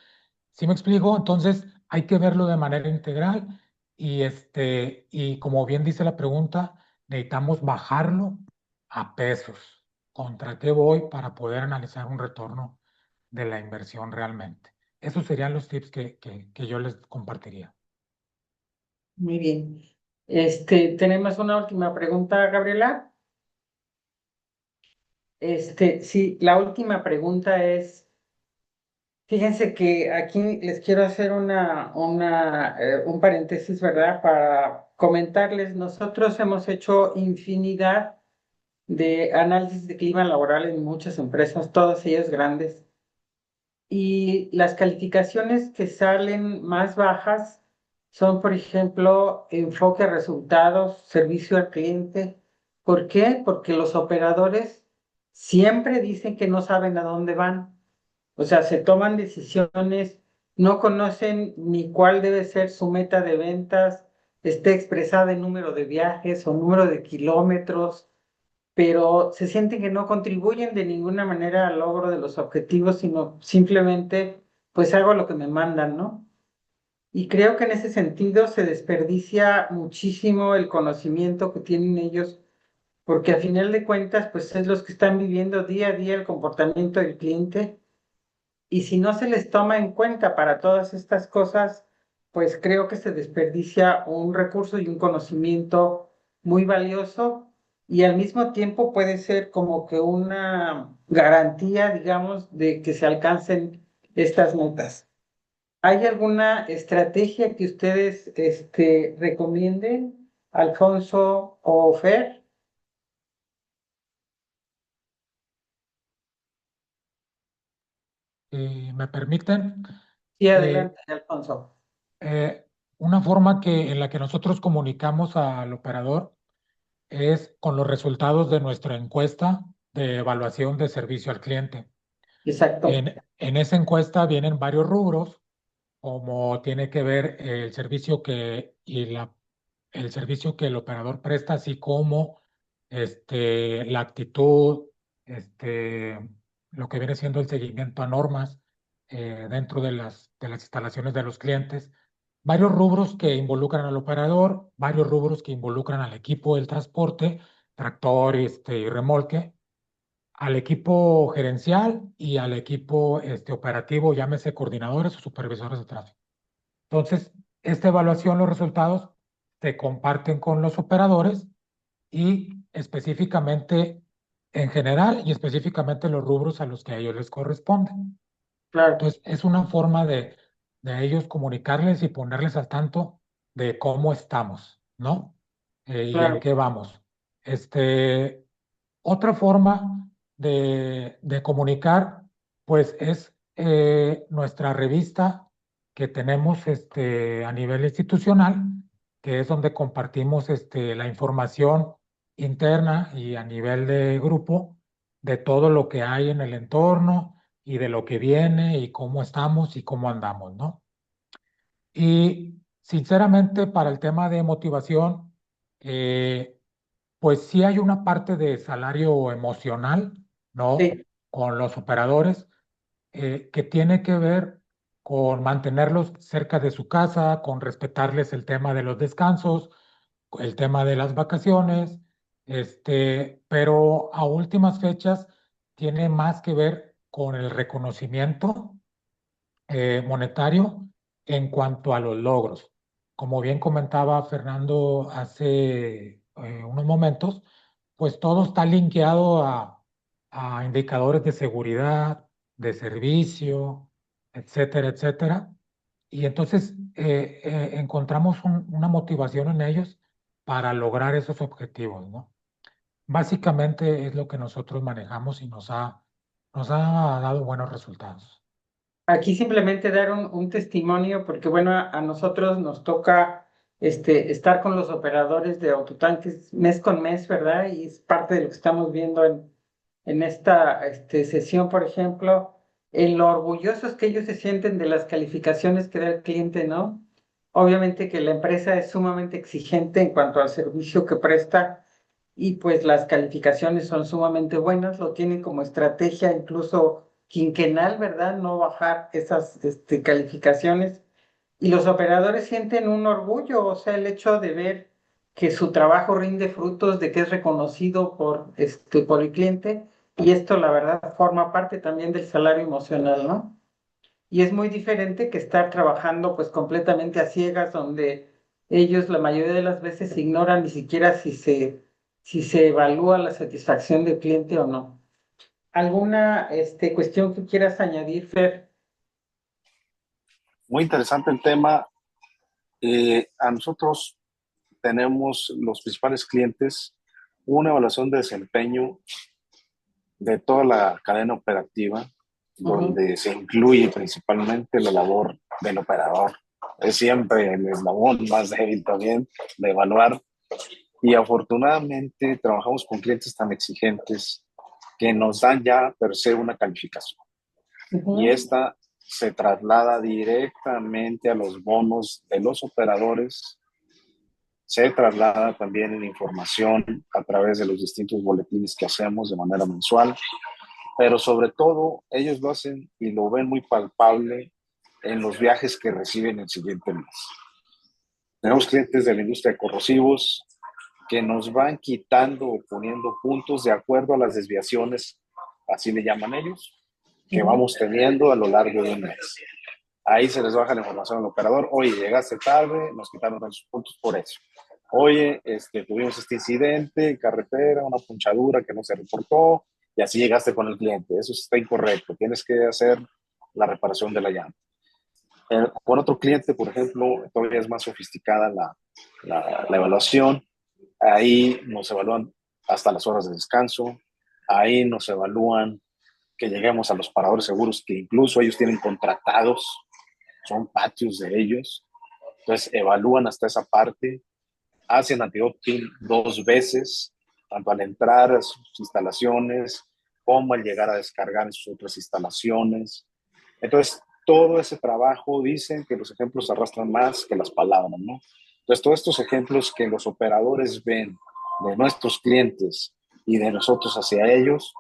¿Sí me explico? Entonces hay que verlo de manera integral y como bien dice la pregunta, necesitamos bajarlo a pesos. ¿Contra qué voy para poder analizar un retorno de la inversión realmente? Esos serían los tips que yo les compartiría. Muy bien. Tenemos una última pregunta, Gabriela. Sí, la última pregunta es, fíjense que aquí les quiero hacer un paréntesis, ¿verdad? Para comentarles, nosotros hemos hecho infinidad de análisis de clima laboral en muchas empresas, todas ellas grandes. Y las calificaciones que salen más bajas son, por ejemplo, enfoque a resultados, servicio al cliente. ¿Por qué? Porque los operadores siempre dicen que no saben a dónde van. O sea, se toman decisiones, no conocen ni cuál debe ser su meta de ventas, esté expresada en número de viajes o número de kilómetros, pero se sienten que no contribuyen de ninguna manera al logro de los objetivos, sino simplemente pues hago lo que me mandan, ¿no? Y creo que en ese sentido se desperdicia muchísimo el conocimiento que tienen ellos, porque a final de cuentas pues es los que están viviendo día a día el comportamiento del cliente, y si no se les toma en cuenta para todas estas cosas, pues creo que se desperdicia un recurso y un conocimiento muy valioso, y al mismo tiempo puede ser como que una garantía, digamos, de que se alcancen estas metas. ¿Hay alguna estrategia que ustedes recomienden, Alfonso o Fer? si me permiten. Sí, Eh, adelante, Alfonso. una forma en la que nosotros comunicamos al operador es con los resultados de nuestra encuesta de evaluación de servicio al cliente. Exacto, En esa encuesta vienen varios rubros, como tiene que ver el servicio que el operador presta, así como la actitud, lo que viene siendo el seguimiento a normas dentro de las instalaciones de los clientes. Varios rubros que involucran al operador, varios rubros que involucran al equipo del transporte, tractor y remolque, al equipo gerencial y al equipo operativo, llámese coordinadores o supervisores de tráfico. Entonces, esta evaluación, los resultados se comparten con los operadores y específicamente, en general y específicamente los rubros a los que a ellos les corresponden. claro, Entonces, es una forma de ellos comunicarles y ponerles al tanto de cómo estamos, ¿no? Y en claro. qué vamos. Este, Otra forma de comunicar, pues, es nuestra revista que tenemos a nivel institucional, que es donde compartimos la información interna y a nivel de grupo de todo lo que hay en el entorno y de lo que viene y cómo estamos y cómo andamos, ¿no? Y sinceramente, para el tema de motivación, eh, pues sí hay una parte de salario emocional, ¿no? Sí, Con los operadores, que tiene que ver con mantenerlos cerca de su casa, con respetarles el tema de los descansos, el tema de las vacaciones, pero a últimas fechas tiene más que ver con el reconocimiento monetario en cuanto a los logros. Como bien comentaba Fernando hace unos momentos, pues todo está linkeado a indicadores de seguridad, de servicio, etcétera, etcétera. Y entonces encontramos una motivación en ellos para lograr esos objetivos, ¿no? Básicamente es lo que nosotros manejamos y nos ha dado buenos resultados. aquí simplemente dar un testimonio, porque bueno, a nosotros nos toca estar con los operadores de autotanques mes con mes, ¿verdad? Y es parte de lo que estamos viendo en esta sesión, por ejemplo, en lo orgullosos que ellos se sienten de las calificaciones que da el cliente, ¿no? Obviamente que la empresa es sumamente exigente en cuanto al servicio que presta y pues las calificaciones son sumamente buenas, lo tienen como estrategia incluso quinquenal, ¿verdad? No bajar esas calificaciones. Y los operadores sienten un orgullo, o sea, el hecho de ver que su trabajo rinde frutos, de que es reconocido por el cliente, y esto, la verdad, forma parte también del salario emocional, ¿no? Y es muy diferente que estar trabajando pues completamente a ciegas, donde ellos la mayoría de las veces ignoran ni siquiera si se evalúa la satisfacción del cliente o no. ¿Alguna cuestión que quieras añadir, Fer? Muy interesante el tema. A nosotros tenemos los principales clientes una evaluación de desempeño de toda la cadena operativa, Ujú. donde se incluye principalmente la labor del operador. Es siempre el eslabón más débil también de evaluar. Y afortunadamente trabajamos con clientes tan exigentes que nos dan ya per se una calificación. Y Ujú. esta se traslada directamente a los bonos de los operadores, se traslada también en información a través de los distintos boletines que hacemos de manera mensual, pero sobre todo ellos lo hacen y lo ven muy palpable en los viajes que reciben el siguiente mes. Tenemos clientes de la industria de corrosivos que nos van quitando o poniendo puntos de acuerdo a las desviaciones, así le llaman ellos, que Ujú. vamos teniendo a lo largo de un mes. Ahí se les baja la información al operador. Oye, llegaste tarde, nos quitaron tantos puntos por eso. Oye, tuvimos este incidente en carretera, una punchadura que no se reportó y así llegaste con el cliente. Eso está incorrecto. Tienes que hacer la reparación de la llanta. Con otro cliente, por ejemplo, todavía es más sofisticada la evaluación. Ahí nos evalúan hasta las horas de descanso. Ahí nos evalúan que lleguemos a los paradores seguros que incluso ellos tienen contratados, son patios de ellos. Entonces evalúan hasta esa parte, hacen antidoping 2 veces, tanto al entrar a sus instalaciones como al llegar a descargar en sus otras instalaciones. Entonces, todo ese trabajo, dicen que los ejemplos arrastran más que las palabras, ¿no? Entonces, todos estos ejemplos que los operadores ven de nuestros clientes y de nosotros hacia ellos,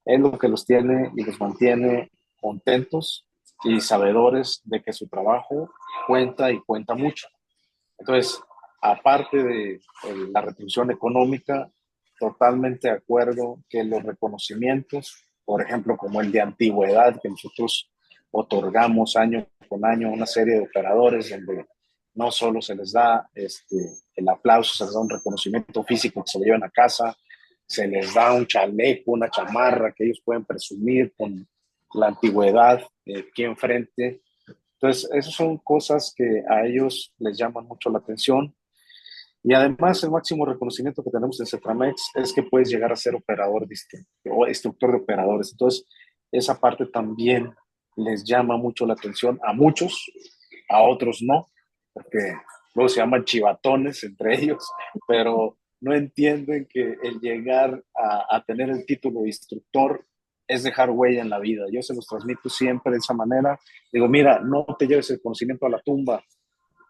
es lo que los tiene y los mantiene contentos y sabedores de que su trabajo cuenta y cuenta mucho. Entonces, aparte de la retribución económica, totalmente de acuerdo que los reconocimientos, por ejemplo, como el de antigüedad que nosotros otorgamos año con año a una serie de operadores, donde no solo se les da el aplauso, se les da un reconocimiento físico que se lo llevan a casa, se les da un chaleco, una chamarra que ellos pueden presumir con la antigüedad aquí enfrente. Entonces, esas son cosas que a ellos les llaman mucho la atención. Y además, el máximo reconocimiento que tenemos en Cetramex es que puedes llegar a ser operador o instructor de operadores. Entonces, esa parte también les llama mucho la atención a muchos, a otros no, porque luego se llaman chivatones entre ellos, pero no entienden que el llegar a tener el título de instructor es dejar huella en la vida. Yo se los transmito siempre de esa manera. Digo, mira, no te lleves el conocimiento a la tumba,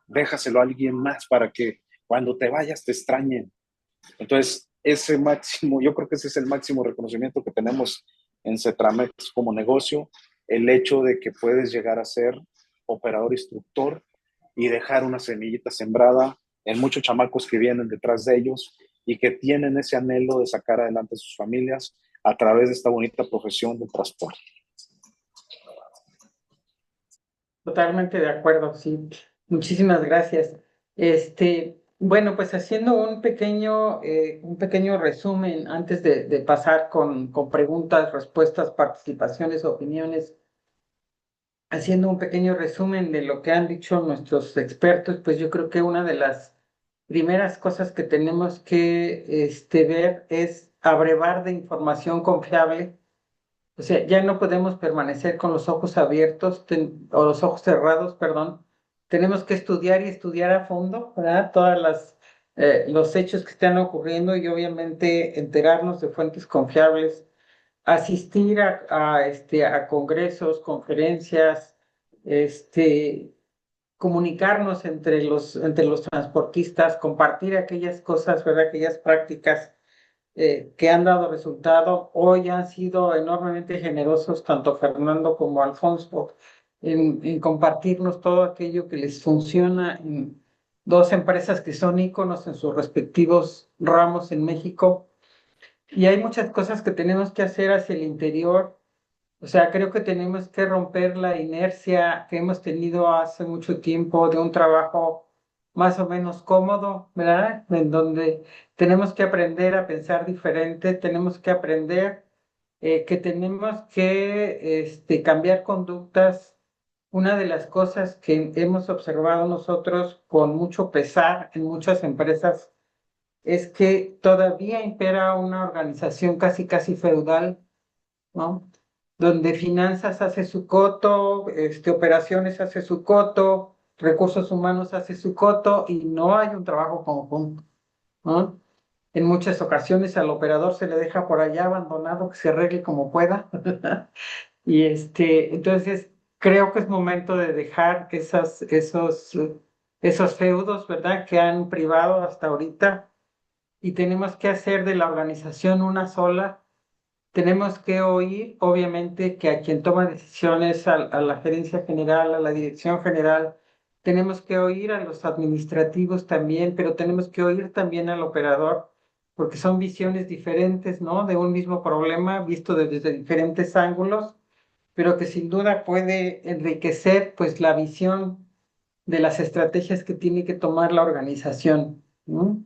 déjaselo a alguien más para que cuando te vayas te extrañen. Entonces, ese máximo, yo creo que ese es el máximo reconocimiento que tenemos en Cetramex como negocio, el hecho de que puedes llegar a ser operador instructor y dejar una semillita sembrada en muchos chamacos que vienen detrás de ellos y que tienen ese anhelo de sacar adelante a sus familias a través de esta bonita profesión de transporte. Totalmente de acuerdo, sí. Muchísimas gracias. Bueno, pues haciendo un pequeño resumen antes de pasar con preguntas, respuestas, participaciones, opiniones, haciendo un pequeño resumen de lo que han dicho nuestros expertos, pues yo creo que una de las primeras cosas que tenemos que ver es abrevar de información confiable. O sea, ya no podemos permanecer con los ojos abiertos o los ojos cerrados, perdón. Tenemos que estudiar y estudiar a fondo, ¿verdad? Los hechos que están ocurriendo y obviamente enterarnos de fuentes confiables, asistir a congresos, conferencias, comunicarnos entre los transportistas, compartir aquellas cosas, ¿verdad? Aquellas prácticas que han dado resultado. Hoy han sido enormemente generosos, tanto Fernando como Alfonso, en compartirnos todo aquello que les funciona en dos empresas que son íconos en sus respectivos ramos en México. Y hay muchas cosas que tenemos que hacer hacia el interior. O sea, creo que tenemos que romper la inercia que hemos tenido hace mucho tiempo de un trabajo más o menos cómodo, ¿verdad? En donde tenemos que aprender a pensar diferente, tenemos que aprender que tenemos que cambiar conductas. Una de las cosas que hemos observado nosotros con mucho pesar en muchas empresas es que todavía impera una organización casi, casi feudal, ¿no? Donde finanzas hace su coto, operaciones hace su coto, recursos humanos hace su coto y no hay un trabajo conjunto, ¿no? En muchas ocasiones al operador se le deja por allá abandonado que se arregle como pueda. Y entonces creo que es momento de dejar esos feudos, ¿verdad? Que han privado hasta ahorita y tenemos que hacer de la organización una sola. Tenemos que oír, obviamente, que a quien toma decisiones, a la gerencia general, a la dirección general, tenemos que oír a los administrativos también, pero tenemos que oír también al operador, porque son visiones diferentes, ¿no? De un mismo problema visto desde diferentes ángulos, pero que sin duda puede enriquecer, pues, la visión de las estrategias que tiene que tomar la organización, ¿no?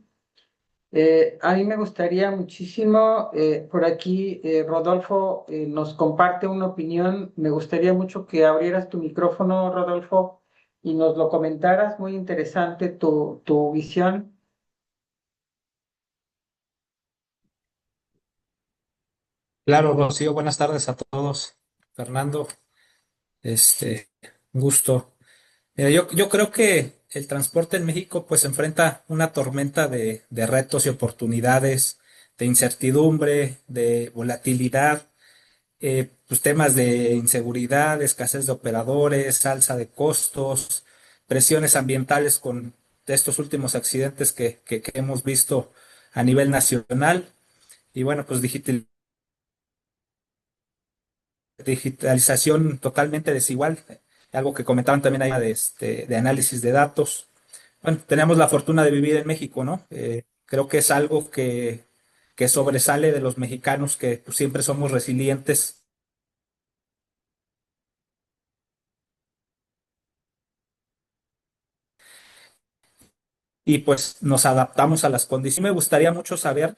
A mí me gustaría muchísimo, por aquí Rodolfo nos comparte una opinión. Me gustaría mucho que abrieras tu micrófono, Rodolfo, y nos lo comentaras. Muy interesante tu visión. Claro, Rocío, buenas tardes a todos. Fernando, este, un gusto. Mira, yo creo que el transporte en México pues enfrenta una tormenta de retos y oportunidades, de incertidumbre, de volatilidad, pues temas de inseguridad, escasez de operadores, alza de costos, presiones ambientales con estos últimos accidentes que hemos visto a nivel nacional y bueno, pues digitalización totalmente desigual, algo que comentaban también ahí de análisis de datos. Bueno, tenemos la fortuna de vivir en México, ¿no? Creo que es algo que sobresale de los mexicanos, que pues, siempre somos resilientes y pues nos adaptamos a las condiciones. Me gustaría mucho saber,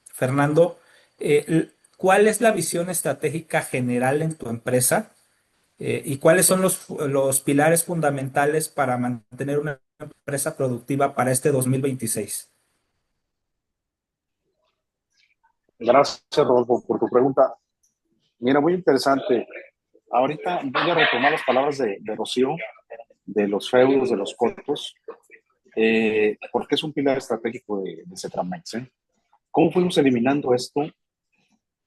Fernando, ¿cuál es la visión estratégica general en tu empresa? ¿Y cuáles son los pilares fundamentales para mantener una empresa productiva para este 2026? Gracias, Rodolfo, por tu pregunta. Mira, muy interesante. Ahorita voy a retomar las palabras de Rocío, de los feudos, de los cortos, porque es un pilar estratégico de Cetramex, ¿eh? ¿Cómo fuimos eliminando esto?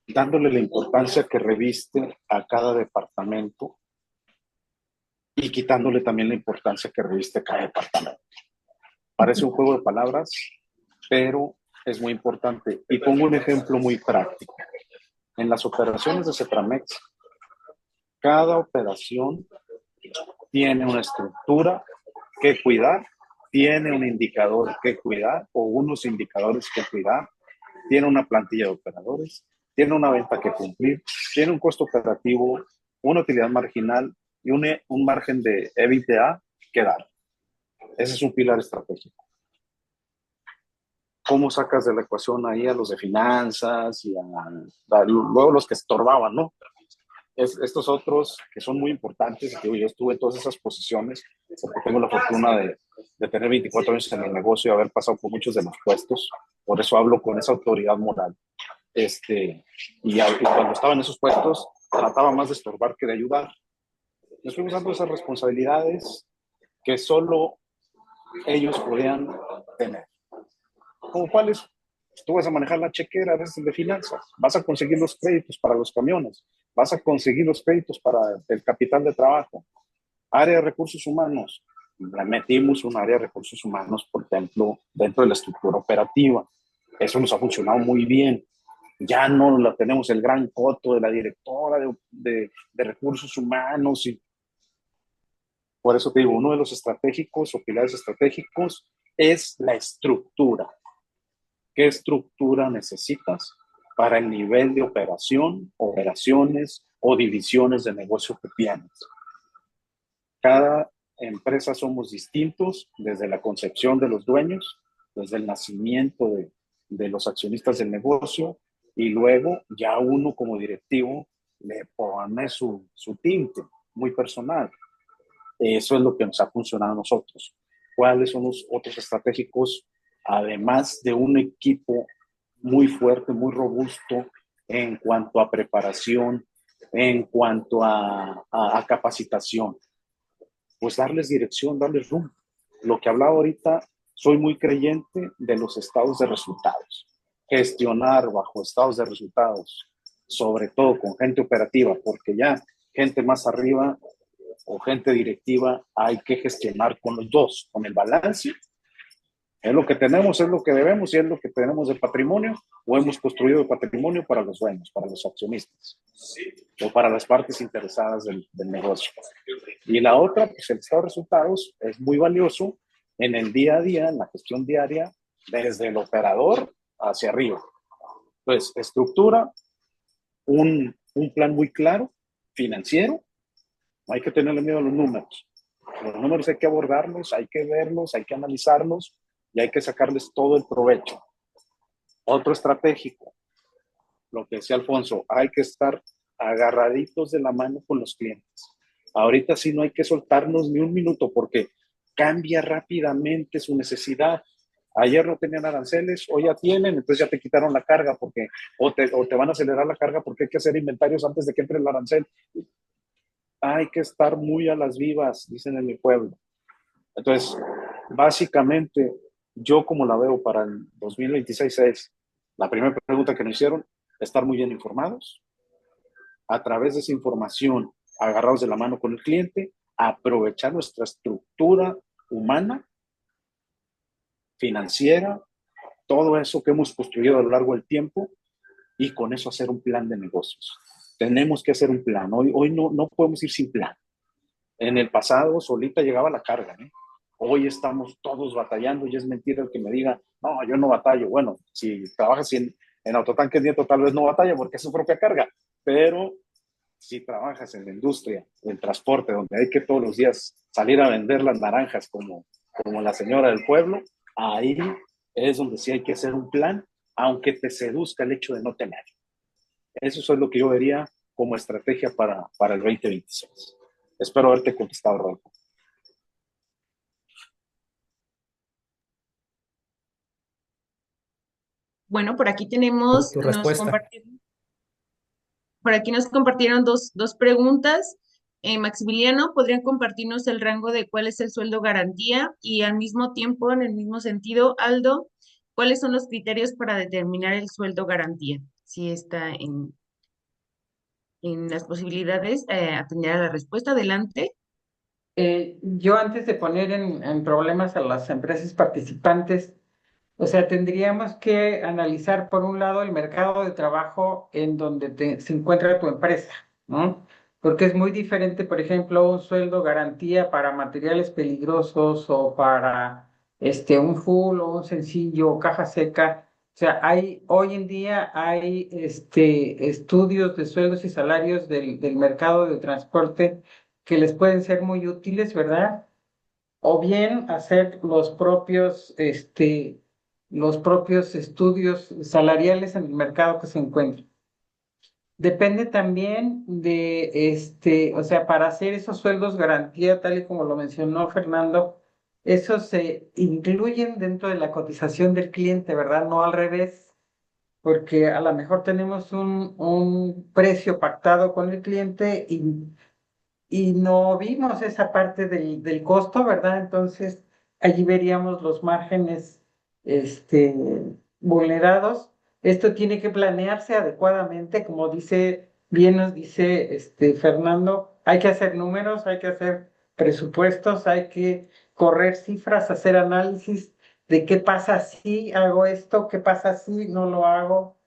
Dándole la importancia que reviste a cada departamento y quitándole también la importancia que reviste a cada departamento. Parece un juego de palabras, pero es muy importante. Y pongo un ejemplo muy práctico. En las operaciones de Cetramex, cada operación tiene una estructura que cuidar, tiene un indicador que cuidar o unos indicadores que cuidar, tiene una plantilla de operadores, tiene una venta que cumplir, tiene un costo operativo, una utilidad marginal y un margen de EBITDA que dar. Ese es un pilar estratégico. ¿Cómo sacas de la ecuación ahí a los de finanzas y luego los que estorbaban, ¿no? Estos otros que son muy importantes, que yo estuve en todas esas posiciones, porque tengo la fortuna de tener 24 años en el negocio y haber pasado por muchos de los puestos, por eso hablo con esa autoridad moral. Y cuando estaba en esos puestos, trataba más de estorbar que de ayudar. Nos fuimos dando esas responsabilidades que solo ellos podían tener. ¿Como cuáles? Tú vas a manejar la chequera a veces de finanzas, vas a conseguir los créditos para los camiones, vas a conseguir los créditos para el capital de trabajo. Área de recursos humanos, metimos un área de recursos humanos, por ejemplo, dentro de la estructura operativa. Eso nos ha funcionado muy bien. Ya no la tenemos el gran coto de la directora de recursos humanos. Y por eso te digo, uno de los estratégicos o pilares estratégicos es la estructura. ¿Qué estructura necesitas para el nivel de operación, operaciones o divisiones de negocio que tienes? Cada empresa somos distintos desde la concepción de los dueños, desde el nacimiento de los accionistas del negocio y luego ya uno como directivo le pone su tinte muy personal. Eso es lo que nos ha funcionado a nosotros. ¿Cuáles son los otros estratégicos? Además de un equipo muy fuerte, muy robusto en cuanto a preparación, en cuanto a capacitación, pues darles dirección, darles rumbo. Lo que hablaba ahorita, soy muy creyente de los estados de resultados. Gestionar bajo estados de resultados, sobre todo con gente operativa, porque ya gente más arriba o gente directiva hay que gestionar con los dos, con el balance. Es lo que tenemos, es lo que debemos y es lo que tenemos de patrimonio o hemos construido de patrimonio para los dueños, para los accionistas o para las partes interesadas del negocio. Y la otra, pues el estado de resultados es muy valioso en el día a día, en la gestión diaria, desde el operador hacia arriba. Pues estructura, un plan muy claro, financiero, no hay que tenerle miedo a los números. Los números hay que abordarlos, hay que verlos, hay que analizarlos y hay que sacarles todo el provecho. Otro estratégico, lo que decía Alfonso, hay que estar agarraditos de la mano con los clientes. Ahorita sí no hay que soltarnos ni un minuto porque cambia rápidamente su necesidad. Ayer no tenían aranceles, hoy ya tienen, entonces ya te quitaron la carga porque o te van a acelerar la carga porque hay que hacer inventarios antes de que entre el arancel. Hay que estar muy a las vivas, dicen en mi pueblo. Entonces, básicamente, yo como la veo para el 2026 es, la primera pregunta que nos hicieron, estar muy bien informados, a través de esa información, agarrados de la mano con el cliente, aprovechar nuestra estructura humana, financiera, todo eso que hemos construido a lo largo del tiempo y con eso hacer un plan de negocios. Tenemos que hacer un plan. Hoy no podemos ir sin plan. En el pasado solita llegaba la carga, ¿eh? Hoy estamos todos batallando y es mentira el que me diga, no, yo no batallo. Bueno, si trabajas en Autotanques Nieto tal vez no batalla porque es su propia carga, pero si trabajas en la industria, el transporte, donde hay que todos los días salir a vender las naranjas como la señora del pueblo, ahí es donde sí hay que hacer un plan, aunque te seduzca el hecho de no tener. Eso es lo que yo vería como estrategia para el 2026. Espero haberte contestado, Rolfo. Bueno, por aquí Tu respuesta. por aquí nos compartieron dos preguntas. Maximiliano, ¿podrían compartirnos el rango de cuál es el sueldo garantía? Y al mismo tiempo, en el mismo sentido, Aldo, ¿cuáles son los criterios para determinar el sueldo garantía? Si está en las posibilidades, atender a la respuesta. Adelante. Yo antes de poner en problemas a las empresas participantes, o sea, tendríamos que analizar por un lado el mercado de trabajo en donde se encuentra tu empresa, ¿no? Porque es muy diferente, por ejemplo, un sueldo garantía para materiales peligrosos o para un full o un sencillo o caja seca. O sea, hoy en día hay estudios de sueldos y salarios del mercado de transporte que les pueden ser muy útiles, ¿verdad? O bien hacer los propios estudios salariales en el mercado que se encuentra. Depende también o sea, para hacer esos sueldos garantía, tal y como lo mencionó Fernando, esos se incluyen dentro de la cotización del cliente, ¿verdad? No al revés, porque a lo mejor tenemos un precio pactado con el cliente y no vimos esa parte del costo, ¿verdad? Entonces, allí veríamos los márgenes este, vulnerados. Esto tiene que planearse adecuadamente, como bien nos dice Fernando, hay que hacer números, hay que hacer presupuestos, hay que correr cifras, hacer análisis de qué pasa si hago esto, qué pasa si no lo hago,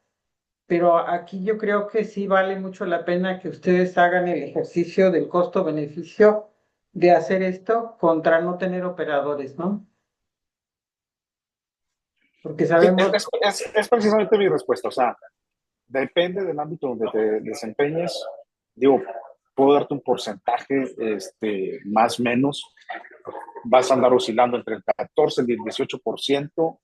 pero aquí yo creo que sí vale mucho la pena que ustedes hagan el ejercicio del costo-beneficio de hacer esto contra no tener operadores, ¿no? Porque Sí, sabemos, es precisamente mi respuesta. O sea, depende del ámbito donde te desempeñes. Digo, puedo darte un porcentaje más o menos. Vas a andar oscilando entre el 14 y el 18%.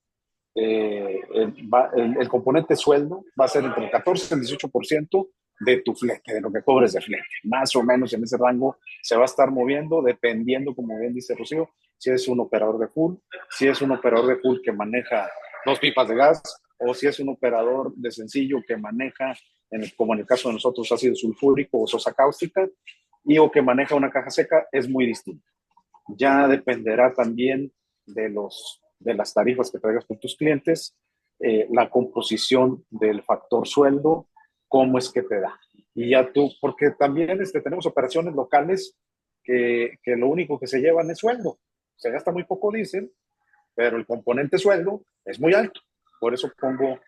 El componente sueldo va a ser entre el 14 y el 18% de tu flete, de lo que cobres de flete. Más o menos en ese rango se va a estar moviendo dependiendo, como bien dice Rocío, si es un operador de full, si es un operador de full que maneja 2 pipas de gas o si es un operador de sencillo que maneja, como en el caso de nosotros, ácido sulfúrico o sosa cáustica o que maneja una caja seca, es muy distinto. Ya dependerá también de las tarifas que traigas con tus clientes, la composición del factor sueldo, cómo es que te da. Y ya tú, porque también tenemos operaciones locales que lo único que se llevan es sueldo. Se gasta muy poco diésel, pero el componente sueldo es muy alto. Por eso pongo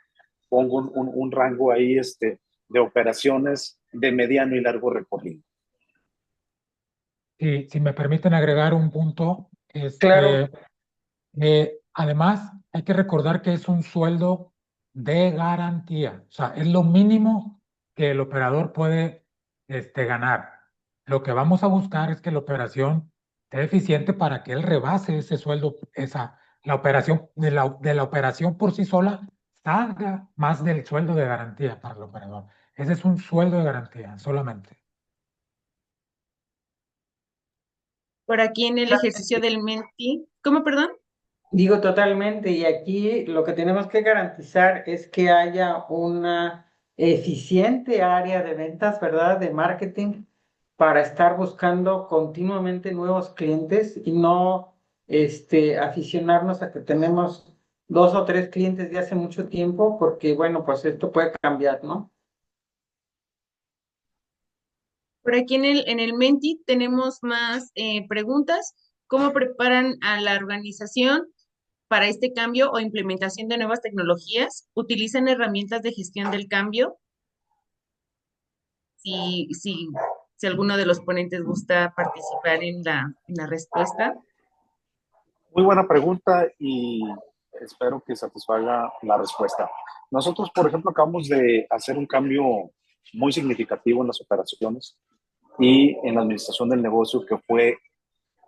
un rango ahí de operaciones de mediano y largo recorrido. Si me permiten agregar un punto, claro, además hay que recordar que es un sueldo de garantía, o sea, es lo mínimo que el operador puede ganar. Lo que vamos a buscar es que la operación sea eficiente para que él rebase ese sueldo, la operación, de la operación por sí sola, salga más del sueldo de garantía para el operador. Ese es un sueldo de garantía solamente. Por aquí en el ejercicio del Menti. ¿Cómo, perdón? Digo totalmente, y aquí lo que tenemos que garantizar es que haya una eficiente área de ventas, ¿verdad? De marketing para estar buscando continuamente nuevos clientes y no aficionarnos a que tenemos dos o tres clientes de hace mucho tiempo, porque bueno, pues esto puede cambiar, ¿no? Por aquí en el Menti tenemos más preguntas. ¿Cómo preparan a la organización para este cambio o implementación de nuevas tecnologías? ¿Utilizan herramientas de gestión del cambio? Si, si, si alguno de los ponentes gusta participar en la respuesta. Muy buena pregunta y espero que satisfaga la respuesta. Nosotros, por ejemplo, acabamos de hacer un cambio muy significativo en las operaciones y en la administración del negocio, que fue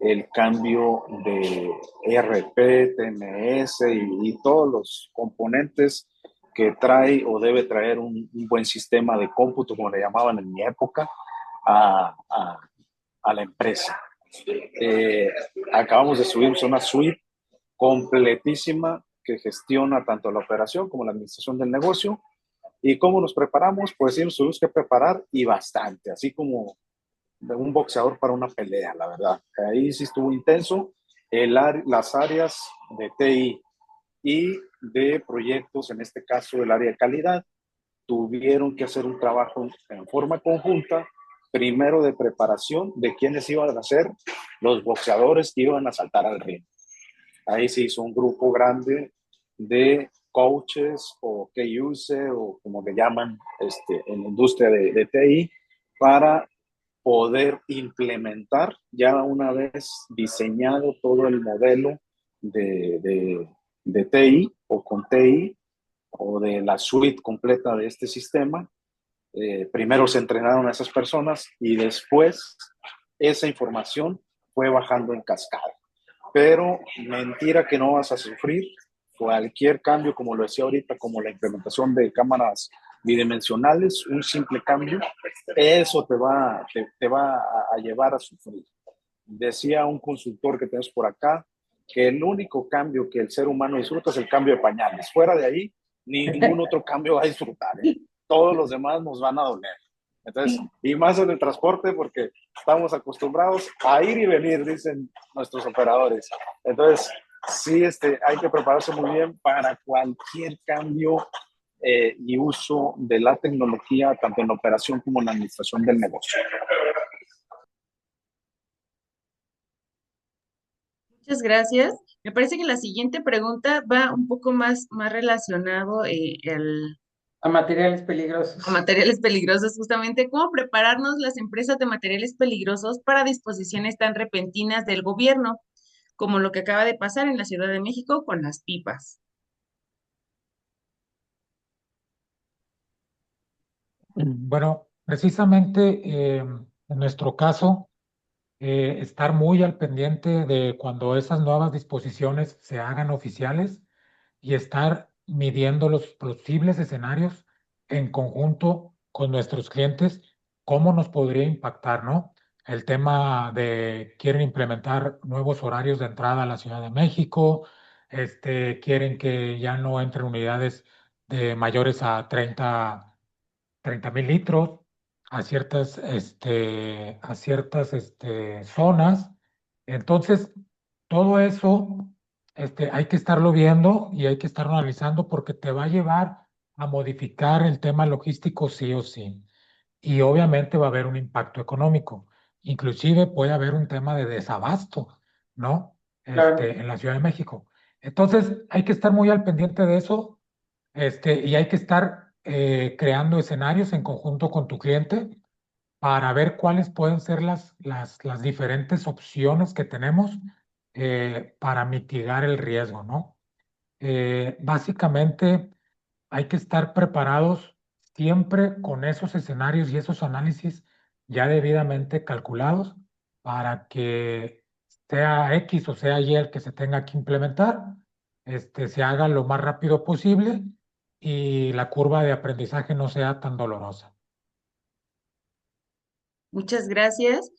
el cambio de ERP, TMS y todos los componentes que trae o debe traer un buen sistema de cómputo, como le llamaban en mi época, a, a, a la empresa. Eh, Acabamos de subir una suite completísima que gestiona tanto la operación como la administración del negocio. ¿Y cómo nos preparamos? Pues sí, nos tuvimos que preparar y bastante, así como de un boxeador para una pelea, la verdad. Ahí sí estuvo intenso. Las áreas de TI y de proyectos, en este caso el área de calidad, tuvieron que hacer un trabajo en forma conjunta, primero de preparación de quiénes iban a ser los boxeadores que iban a saltar al ring. Ahí se hizo un grupo grande de coaches o K-Use o como le llaman en la industria de TI para poder implementar ya una vez diseñado todo el modelo de TI o con TI o de la suite completa de este sistema. Primero se entrenaron a esas personas y después esa información fue bajando en cascada. Pero mentira que no vas a sufrir cualquier cambio, como lo decía ahorita, como la implementación de cámaras bidimensionales, un simple cambio, eso te va a llevar a sufrir. Decía un consultor que tenemos por acá que el único cambio que el ser humano disfruta es el cambio de pañales. Fuera de ahí, ningún otro cambio va a disfrutar. ¿Eh? Todos los demás nos van a doler. Entonces, y más en el transporte porque estamos acostumbrados a ir y venir, dicen nuestros operadores. Entonces, sí, hay que prepararse muy bien para cualquier cambio y uso de la tecnología, tanto en la operación como en la administración del negocio. Muchas gracias. Me parece que la siguiente pregunta va un poco más relacionado A materiales peligrosos. a materiales peligrosos, justamente. ¿Cómo prepararnos las empresas de materiales peligrosos para disposiciones tan repentinas del gobierno, como lo que acaba de pasar en la Ciudad de México con las pipas? Bueno, precisamente en nuestro caso, estar muy al pendiente de cuando esas nuevas disposiciones se hagan oficiales y estar midiendo los posibles escenarios en conjunto con nuestros clientes, cómo nos podría impactar, ¿no? El tema de quieren implementar nuevos horarios de entrada a la Ciudad de México, quieren que ya no entren unidades de mayores a 30,000 litros a ciertas zonas. Entonces, todo eso hay que estarlo viendo y hay que estarlo analizando porque te va a llevar a modificar el tema logístico sí o sí. Y obviamente va a haber un impacto económico. Inclusive puede haber un tema de desabasto, ¿no? Claro. En la Ciudad de México. Entonces, hay que estar muy al pendiente de eso y hay que estar creando escenarios en conjunto con tu cliente para ver cuáles pueden ser las diferentes opciones que tenemos para mitigar el riesgo, ¿no? Básicamente hay que estar preparados siempre con esos escenarios y esos análisis ya debidamente calculados para que sea X o sea Y el que se tenga que implementar, se haga lo más rápido posible y la curva de aprendizaje no sea tan dolorosa. Muchas gracias.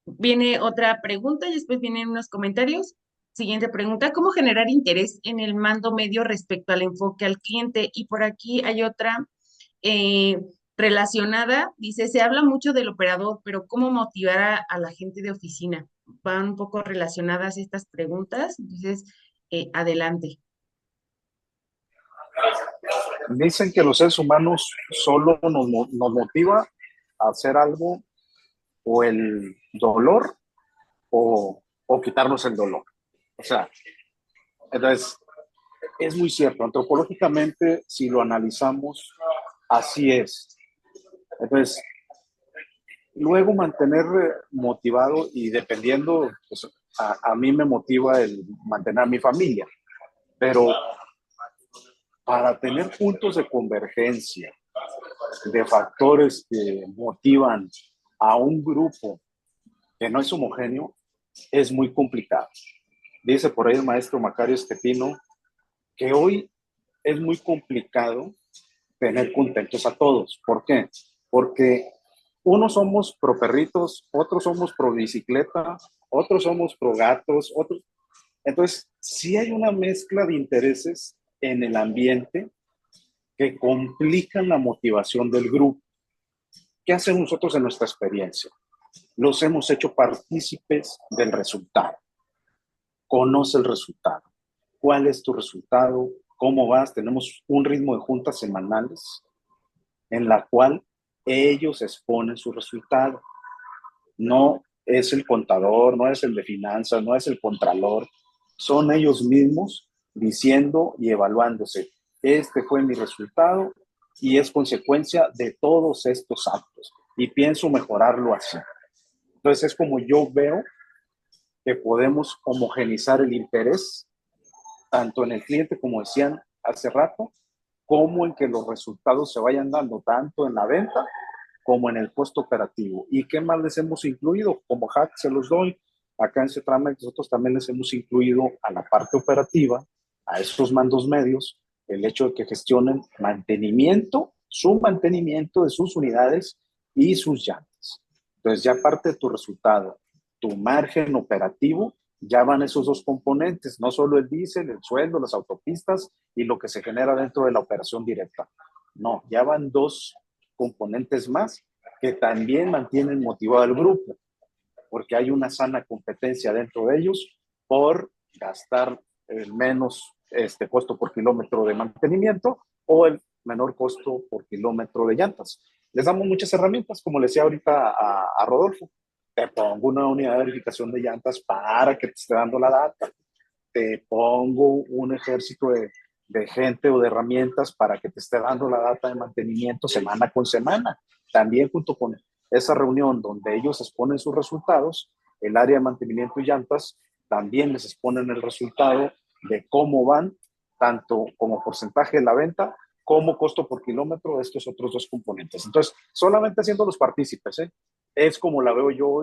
Viene otra pregunta y después vienen unos comentarios. Siguiente pregunta, ¿cómo generar interés en el mando medio respecto al enfoque al cliente? Y por aquí hay otra eh, relacionada, dice, se habla mucho del operador, pero ¿cómo motivar a la gente de oficina? Van un poco relacionadas estas preguntas, entonces, adelante. Dicen que los seres humanos solo nos motiva a hacer algo o el dolor o quitarnos el dolor. O sea, entonces es muy cierto. Antropológicamente, si lo analizamos, así es. Entonces, luego mantener motivado y dependiendo, pues, a mí me motiva el mantener a mi familia, pero para tener puntos de convergencia de factores que motivan a un grupo que no es homogéneo, es muy complicado. Dice por ahí el maestro Macario Esquetino que hoy es muy complicado tener contentos a todos. ¿Por qué? Porque unos somos pro perritos, otros somos pro bicicleta, otros somos pro gatos, otros. Entonces, sí hay una mezcla de intereses en el ambiente que complican la motivación del grupo. ¿Qué hacemos nosotros en nuestra experiencia? Los hemos hecho partícipes del resultado. Conoce el resultado. ¿Cuál es tu resultado? ¿Cómo vas? Tenemos un ritmo de juntas semanales en la cual ellos exponen su resultado. No es el contador, no es el de finanzas, no es el contralor. Son ellos mismos diciendo y evaluándose. Este fue mi resultado y es consecuencia de todos estos actos. Y pienso mejorarlo así. Entonces es como yo veo que podemos homogenizar el interés, tanto en el cliente, como decían hace rato, como en que los resultados se vayan dando tanto en la venta como en el costo operativo. ¿Y qué más les hemos incluido? Como hack se los doy. Acá en Cetramex nosotros también les hemos incluido a la parte operativa, a estos mandos medios, el hecho de que gestionen mantenimiento, su mantenimiento de sus unidades y sus llantas. Entonces ya parte de tu resultado, tu margen operativo, ya van esos dos componentes, no solo el diésel, el sueldo, las autopistas y lo que se genera dentro de la operación directa. No, ya van dos componentes más que también mantienen motivado al grupo, porque hay una sana competencia dentro de ellos por gastar el menos costo por kilómetro de mantenimiento o el menor costo por kilómetro de llantas. Les damos muchas herramientas, como le decía ahorita a Rodolfo. Te pongo una unidad de verificación de llantas para que te esté dando la data. Te pongo un ejército de gente o de herramientas para que te esté dando la data de mantenimiento semana con semana. También junto con esa reunión donde ellos exponen sus resultados, el área de mantenimiento y llantas también les exponen el resultado de cómo van, tanto como porcentaje de la venta, como costo por kilómetro de estos otros dos componentes. Entonces, solamente siendo los partícipes, es como la veo yo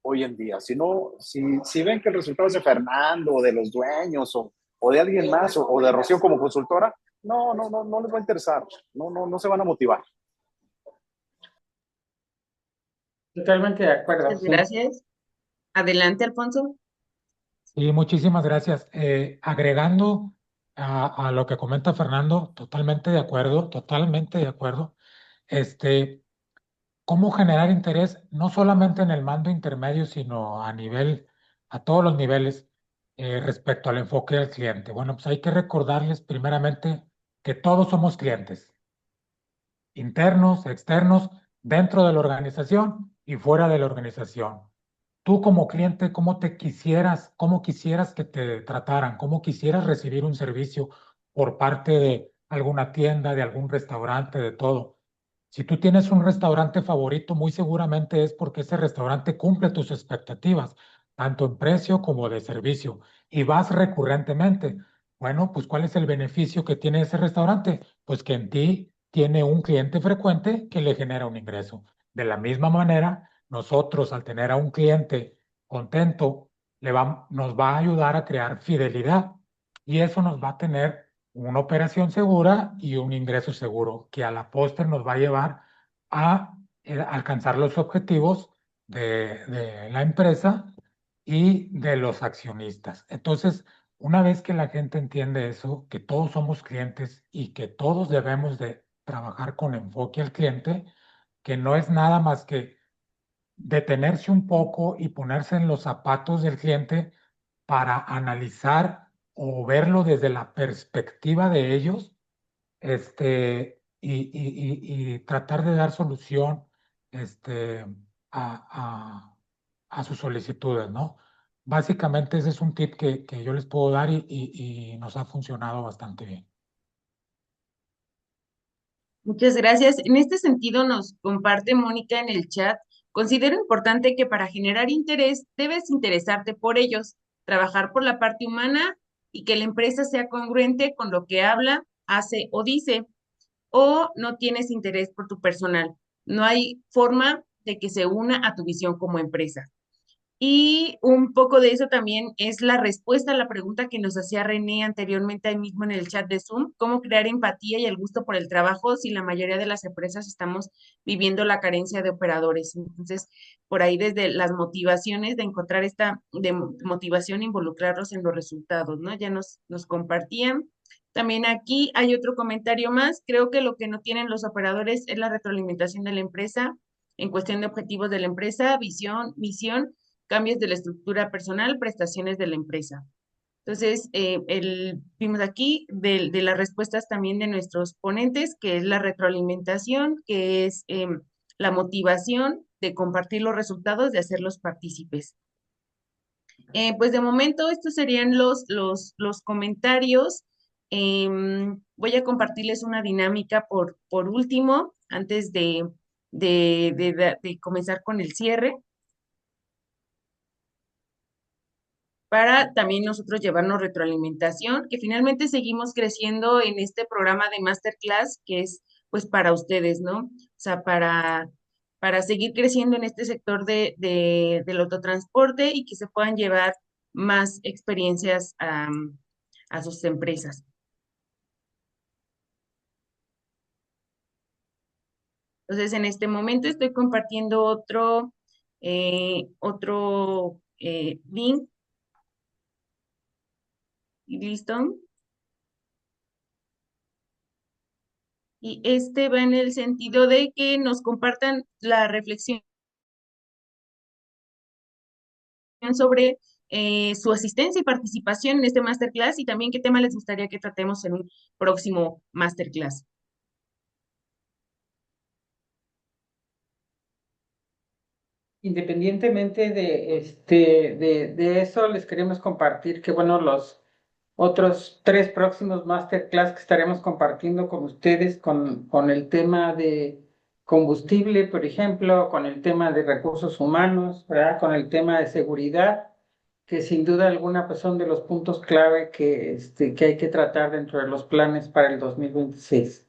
hoy en día. Si no, si ven que el resultado es de Fernando, o de los dueños, o de alguien más, o de Rocío como consultora, no les va a interesar, no se van a motivar. Totalmente de acuerdo, Muchas sí. gracias. Adelante, Alfonso. Sí, muchísimas gracias. Agregando a lo que comenta Fernando, totalmente de acuerdo, totalmente de acuerdo. Este, ¿Cómo generar interés no solamente en el mando intermedio, sino a todos los niveles respecto al enfoque del cliente? Bueno, pues hay que recordarles primeramente que todos somos clientes, internos, externos, dentro de la organización y fuera de la organización. Tú como cliente, cómo quisieras que te trataran? ¿Cómo quisieras recibir un servicio por parte de alguna tienda, de algún restaurante, de todo? Si tú tienes un restaurante favorito, muy seguramente es porque ese restaurante cumple tus expectativas, tanto en precio como de servicio, y vas recurrentemente. Bueno, pues ¿cuál es el beneficio que tiene ese restaurante? Pues que en ti tiene un cliente frecuente que le genera un ingreso. De la misma manera, nosotros al tener a un cliente contento, nos va a ayudar a crear fidelidad y eso nos va a tener una operación segura y un ingreso seguro que a la postre nos va a llevar a alcanzar los objetivos de la empresa y de los accionistas. Entonces, una vez que la gente entiende eso, que todos somos clientes y que todos debemos de trabajar con enfoque al cliente, que no es nada más que detenerse un poco y ponerse en los zapatos del cliente para analizar o verlo desde la perspectiva de ellos, y tratar de dar solución, este, a sus solicitudes, ¿no? Básicamente ese es un tip que yo les puedo dar y nos ha funcionado bastante bien. Muchas gracias. En este sentido, nos comparte Mónica en el chat. Considero importante que para generar interés debes interesarte por ellos, trabajar por la parte humana y que la empresa sea congruente con lo que habla, hace o dice, o no tienes interés por tu personal. No hay forma de que se una a tu visión como empresa. Y un poco de eso también es la respuesta a la pregunta que nos hacía René anteriormente ahí mismo en el chat de Zoom, cómo crear empatía y el gusto por el trabajo si la mayoría de las empresas estamos viviendo la carencia de operadores. Entonces, por ahí desde las motivaciones de encontrar esta motivación, involucrarlos en los resultados, ¿no? Ya nos compartían. También aquí hay otro comentario más. Creo que lo que no tienen los operadores es la retroalimentación de la empresa en cuestión de objetivos de la empresa, visión, misión, cambios de la estructura personal, prestaciones de la empresa. Entonces, vimos aquí de las respuestas también de nuestros ponentes, que es la retroalimentación, que es la motivación de compartir los resultados, de hacerlos partícipes. Pues de momento estos serían los comentarios. Voy a compartirles una dinámica por último, antes de comenzar con el cierre, para también nosotros llevarnos retroalimentación, que finalmente seguimos creciendo en este programa de Masterclass, que es pues para ustedes, ¿no? O sea, para seguir creciendo en este sector del autotransporte y que se puedan llevar más experiencias a sus empresas. Entonces, en este momento estoy compartiendo otro link. ¿Y listo? Y este va en el sentido de que nos compartan la reflexión sobre su asistencia y participación en este masterclass y también qué tema les gustaría que tratemos en un próximo masterclass. Independientemente de eso, les queremos compartir que, bueno, los otros 3 próximos masterclass que estaremos compartiendo con ustedes con el tema de combustible, por ejemplo, con el tema de recursos humanos, ¿verdad? Con el tema de seguridad, que sin duda alguna pues son de los puntos clave que hay que tratar dentro de los planes para el 2026.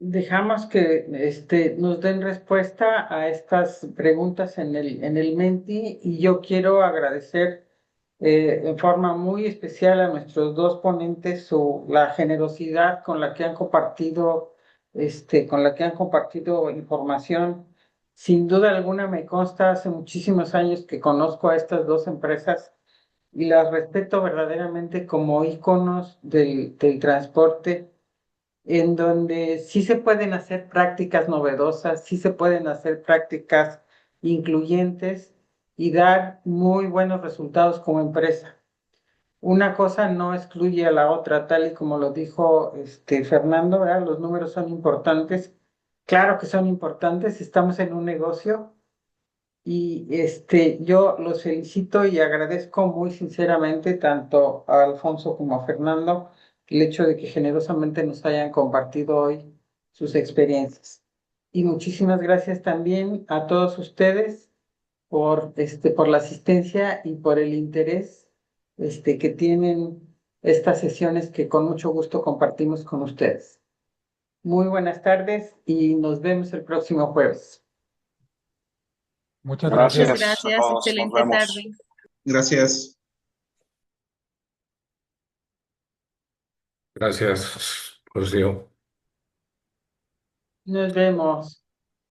Dejamos que nos den respuesta a estas preguntas en el Menti, y yo quiero agradecer en forma muy especial a nuestros dos ponentes la generosidad con la que han compartido información. Sin duda alguna me consta, hace muchísimos años que conozco a estas dos empresas y las respeto verdaderamente como íconos del transporte, en donde sí se pueden hacer prácticas novedosas, sí se pueden hacer prácticas incluyentes y dar muy buenos resultados como empresa. Una cosa no excluye a la otra, tal y como lo dijo Fernando, ¿verdad? Los números son importantes. Claro que son importantes, estamos en un negocio y yo los felicito y agradezco muy sinceramente tanto a Alfonso como a Fernando el hecho de que generosamente nos hayan compartido hoy sus experiencias. Y muchísimas gracias también a todos ustedes por la asistencia y por el interés que tienen estas sesiones que con mucho gusto compartimos con ustedes. Muy buenas tardes y nos vemos el próximo jueves. Muchas Muchas gracias. Gracias a gracias, todos. Nos excelente vemos. tarde. Gracias. Gracias, Rocío. Nos vemos.